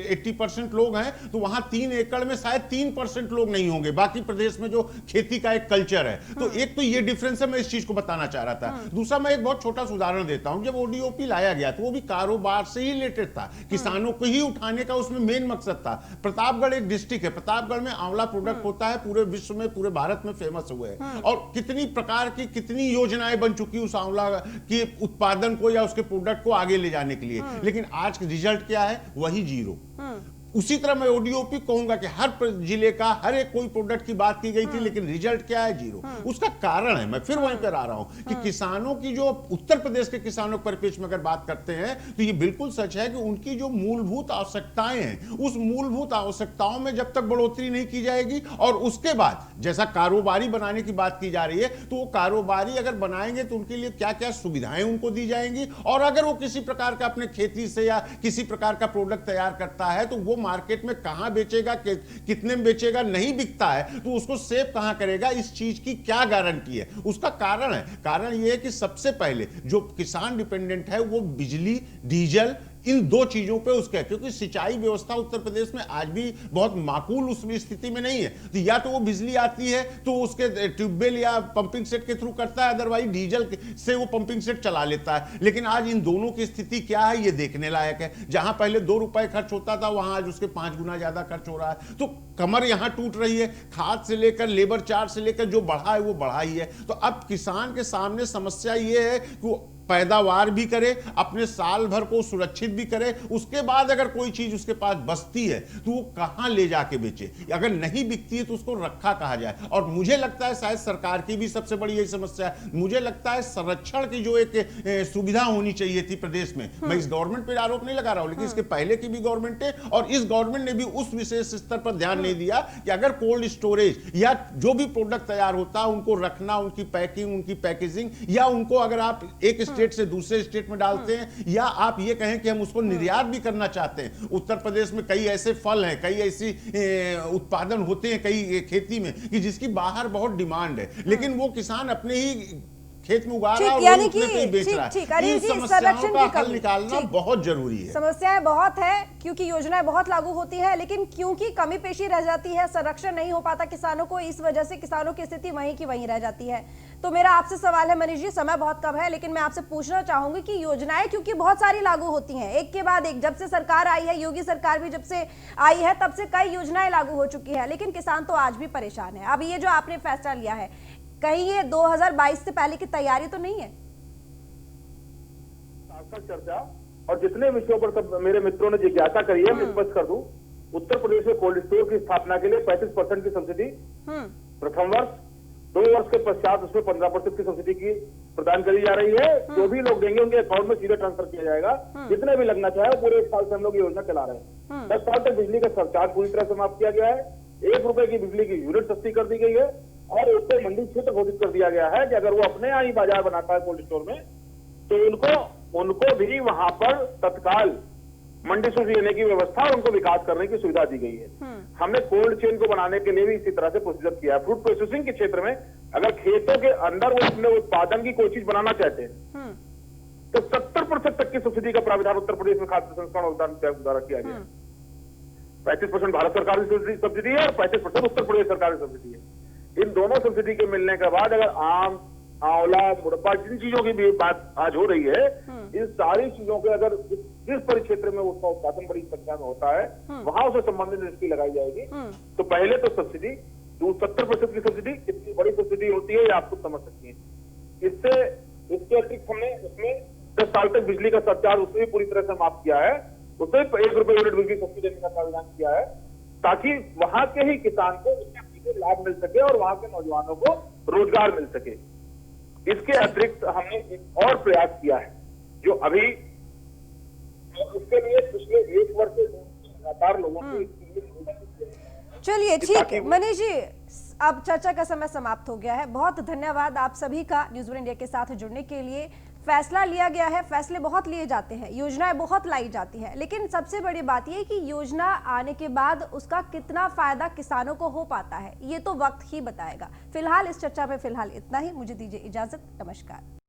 80% लोग हैं, तो वहां 3 एकड़ में शायद 3% लोग नहीं होंगे, बाकी प्रदेश में जो खेती का एक कल्चर है। तो एक तो ये डिफरेंस है, मैं इस चीज को बताना चाह रहा था। दूसरा, मैं एक बहुत छोटा सा उदाहरण देता हूं। जब ओडीओपी लाया गया तो वो भी कारोबार से ही रिलेटेड था, किसानों को ही उठाने का उसमें मेन मकसद था। प्रतापगढ़ एक डिस्ट्रिक्ट है, प्रतापगढ़ में आंवला प्रोडक्ट होता है, पूरे विश्व में, पूरे भारत में फेमस हुए हैं, और कितनी प्रकार की कितनी योजनाएं बन चुकी उस आंवला के उत्पादन को या उसके प्रोडक्ट को आगे ले जाने के लिए, लेकिन आज रिजल्ट क्या है? वही जीरो। उसी तरह मैं ओडीओपी कहूंगा कि हर जिले का हर एक कोई प्रोडक्ट की बात की गई थी, लेकिन रिजल्ट क्या है? जीरो। उसका कारण है, मैं फिर वहीं पर आ रहा हूं कि किसानों की जो उत्तर प्रदेश के किसानों के परिप्रेक्ष्य में अगर बात करते हैं तो ये बिल्कुल सच है कि उनकी जो मूलभूत आवश्यकताएं हैं, उस मूलभूत आवश्यकताओं में जब तक बढ़ोतरी नहीं की जाएगी, और उसके बाद जैसा कारोबारी बनाने की बात की जा रही है, तो वो कारोबारी अगर बनाएंगे तो उनके लिए क्या क्या सुविधाएं उनको दी जाएंगी, और अगर वो किसी प्रकार का अपने खेती से या किसी प्रकार का प्रोडक्ट तैयार करता है तो वो मार्केट में कहां बेचेगा, कितने में बेचेगा, नहीं बिकता है तो उसको सेव कहां करेगा, इस चीज की क्या गारंटी है? उसका कारण है, कारण यह है कि सबसे पहले जो किसान डिपेंडेंट है वो बिजली, डीजल, इन दो चीजों पे उसका है, क्योंकि सिंचाई व्यवस्था उत्तर प्रदेश में आज भी बहुत माकूल उस स्थिति में नहीं है। तो या तो वो बिजली आती है तो उसके ट्यूबवेल या पंपिंग सेट के थ्रू करता है, अदरवाइज डीजल से वो पंपिंग सेट चला लेता है। लेकिन आज इन दोनों की स्थिति क्या है ये देखने लायक है। जहां पहले 2 रुपए खर्च होता था वहां आज उसके 5 गुना ज्यादा खर्च हो रहा है। तो कमर यहां टूट रही है, खाद से लेकर लेबर चार्ज से लेकर जो बढ़ा है वो बढ़ा ही है। तो अब किसान के सामने समस्या ये है कि वो पैदावार भी करे, अपने साल भर को सुरक्षित भी करे, उसके बाद अगर कोई चीज उसके पास बचती है तो वो कहां ले जाके बेचे, अगर नहीं बिकती है तो उसको रखा कहा जाए। और मुझे लगता है शायद सरकार की भी सबसे बड़ी यही समस्या है। मुझे लगता है संरक्षण की जो एक सुविधा होनी चाहिए थी प्रदेश में, मैं इस गवर्नमेंट पर आरोप नहीं लगा रहा हूं, लेकिन इसके पहले की भी गवर्नमेंट है और इस गवर्नमेंट ने भी उस विशेष स्तर पर ध्यान नहीं दिया कि अगर कोल्ड स्टोरेज या जो भी प्रोडक्ट तैयार होता है उनको रखना, उनकी पैकिंग, उनकी पैकेजिंग, या उनको अगर आप एक स्टेट से दूसरे स्टेट में डालते हैं, या आप ये कहें कि हम उसको निर्यात भी करना चाहते हैं। उत्तर प्रदेश में कई ऐसे फल हैं, कई ऐसी उत्पादन होते हैं कई खेती में कि जिसकी बाहर बहुत डिमांड है, लेकिन वो किसान अपने ही खेत में उगा रहा है और यानी उसमें कहीं बेच रहा है। इन समस्याओं का हल निकालना बहुत जरूरी है। समस्याएं बहुत है क्योंकि योजनाएं बहुत लागू होती है, लेकिन क्योंकि कमी पेशी रह जाती है, संरक्षण नहीं हो पाता किसानों को, इस वजह से किसानों की स्थिति वहीं की वहीं रह जाती है। तो मेरा आपसे सवाल है मनीष जी, समय बहुत कम है, लेकिन मैं आपसे पूछना चाहूंगी कि योजनाएं क्योंकि बहुत सारी लागू होती हैं, एक के बाद एक, जब से सरकार आई है, योगी सरकार भी जब से आई है तब से कई योजनाएं लागू हो चुकी है, लेकिन किसान तो आज भी परेशान है। अब ये जो आपने फैसला लिया है, कहीं ये 2022 से पहले की तैयारी तो नहीं है? चर्चा और जितने विषयों पर सब मेरे मित्रों ने जिज्ञासा करी है, मैं स्पष्ट कर दूं, उत्तर प्रदेश में कोल्ड स्टोर की स्थापना के लिए 35% की सब्सिडी प्रथम वर्ष, 2 वर्ष के पश्चात उसमें 15% की सब्सिडी की प्रदान करी जा रही है। जो भी लोग देंगे उनके अकाउंट में सीधे ट्रांसफर किया जाएगा, जितने भी लगना चाहे। पूरे 1 साल से हम लोग ये योजना चला रहे हैं। 10 साल तक बिजली का सरचार्ज पूरी तरह समाप्त किया गया है। 1 रुपए की बिजली की यूनिट सस्ती कर दी गई है और उससे मंडी क्षेत्र घोषित कर दिया गया है कि अगर वो अपने यहाँ ही बाजार बनाता है कोल्ड स्टोर में, तो उनको भी वहां पर तत्काल मंडी से लेने की व्यवस्था, उनको विकास करने की सुविधा दी गई है। हमने कोल्ड चेन को बनाने के लिए भी इसी तरह से प्रोसीजर किया है। फ्रूट प्रोसेसिंग के क्षेत्र में अगर खेतों के अंदर वो अपने उत्पादन की कोई चीज बनाना चाहते हैं तो 70% तक की सब्सिडी का प्रावधान उत्तर प्रदेश में खाद्य संस्करण उद्यान द्वारा किया गया। 35% भारत सरकार की सब्सिडी है और 35% उत्तर प्रदेश सरकार की सब्सिडी है। इन दोनों सब्सिडी के मिलने के बाद अगर आम, आंवला, मुरब्बा, जिन चीजों की भी बात आज हो रही है, इन सारी चीजों के अगर जिस परिक्षेत्र में उसका उत्पादन बड़ी संख्या में होता है वहां उसे संबंधित रजिस्ट्री लगाई जाएगी। तो पहले तो सब्सिडी 70% की सब्सिडी कितनी बड़ी सब्सिडी होती है ये आप खुद समझ सकती है। इसके अतिरिक्त हमने उसमें 10 साल तक बिजली का सरचार्ज उससे भी पूरी तरह से समाप्त किया है। उससे 1 रुपए यूनिट बिजली सस्ती देने का प्रावधान किया है ताकि वहां के ही किसान को उससे लाभ मिल सके और वहां के नौजवानों को रोजगार मिल सके। इसके अतिरिक्त हमने एक और प्रयास किया है जो अभी उसके लिए पिछले 1 वर्ष से लगातार लोगों को। चलिए ठीक है मनीष जी, अब चर्चा का समय समाप्त हो गया है। बहुत धन्यवाद आप सभी का न्यूज़1 इंडिया के साथ जुड़ने के लिए। फैसला लिया गया है, फैसले बहुत लिए जाते हैं, योजनाएं बहुत लाई जाती है, लेकिन सबसे बड़ी बात यह कि योजना आने के बाद उसका कितना फायदा किसानों को हो पाता है ये तो वक्त ही बताएगा। फिलहाल इस चर्चा में इतना ही। मुझे दीजिए इजाजत, नमस्कार।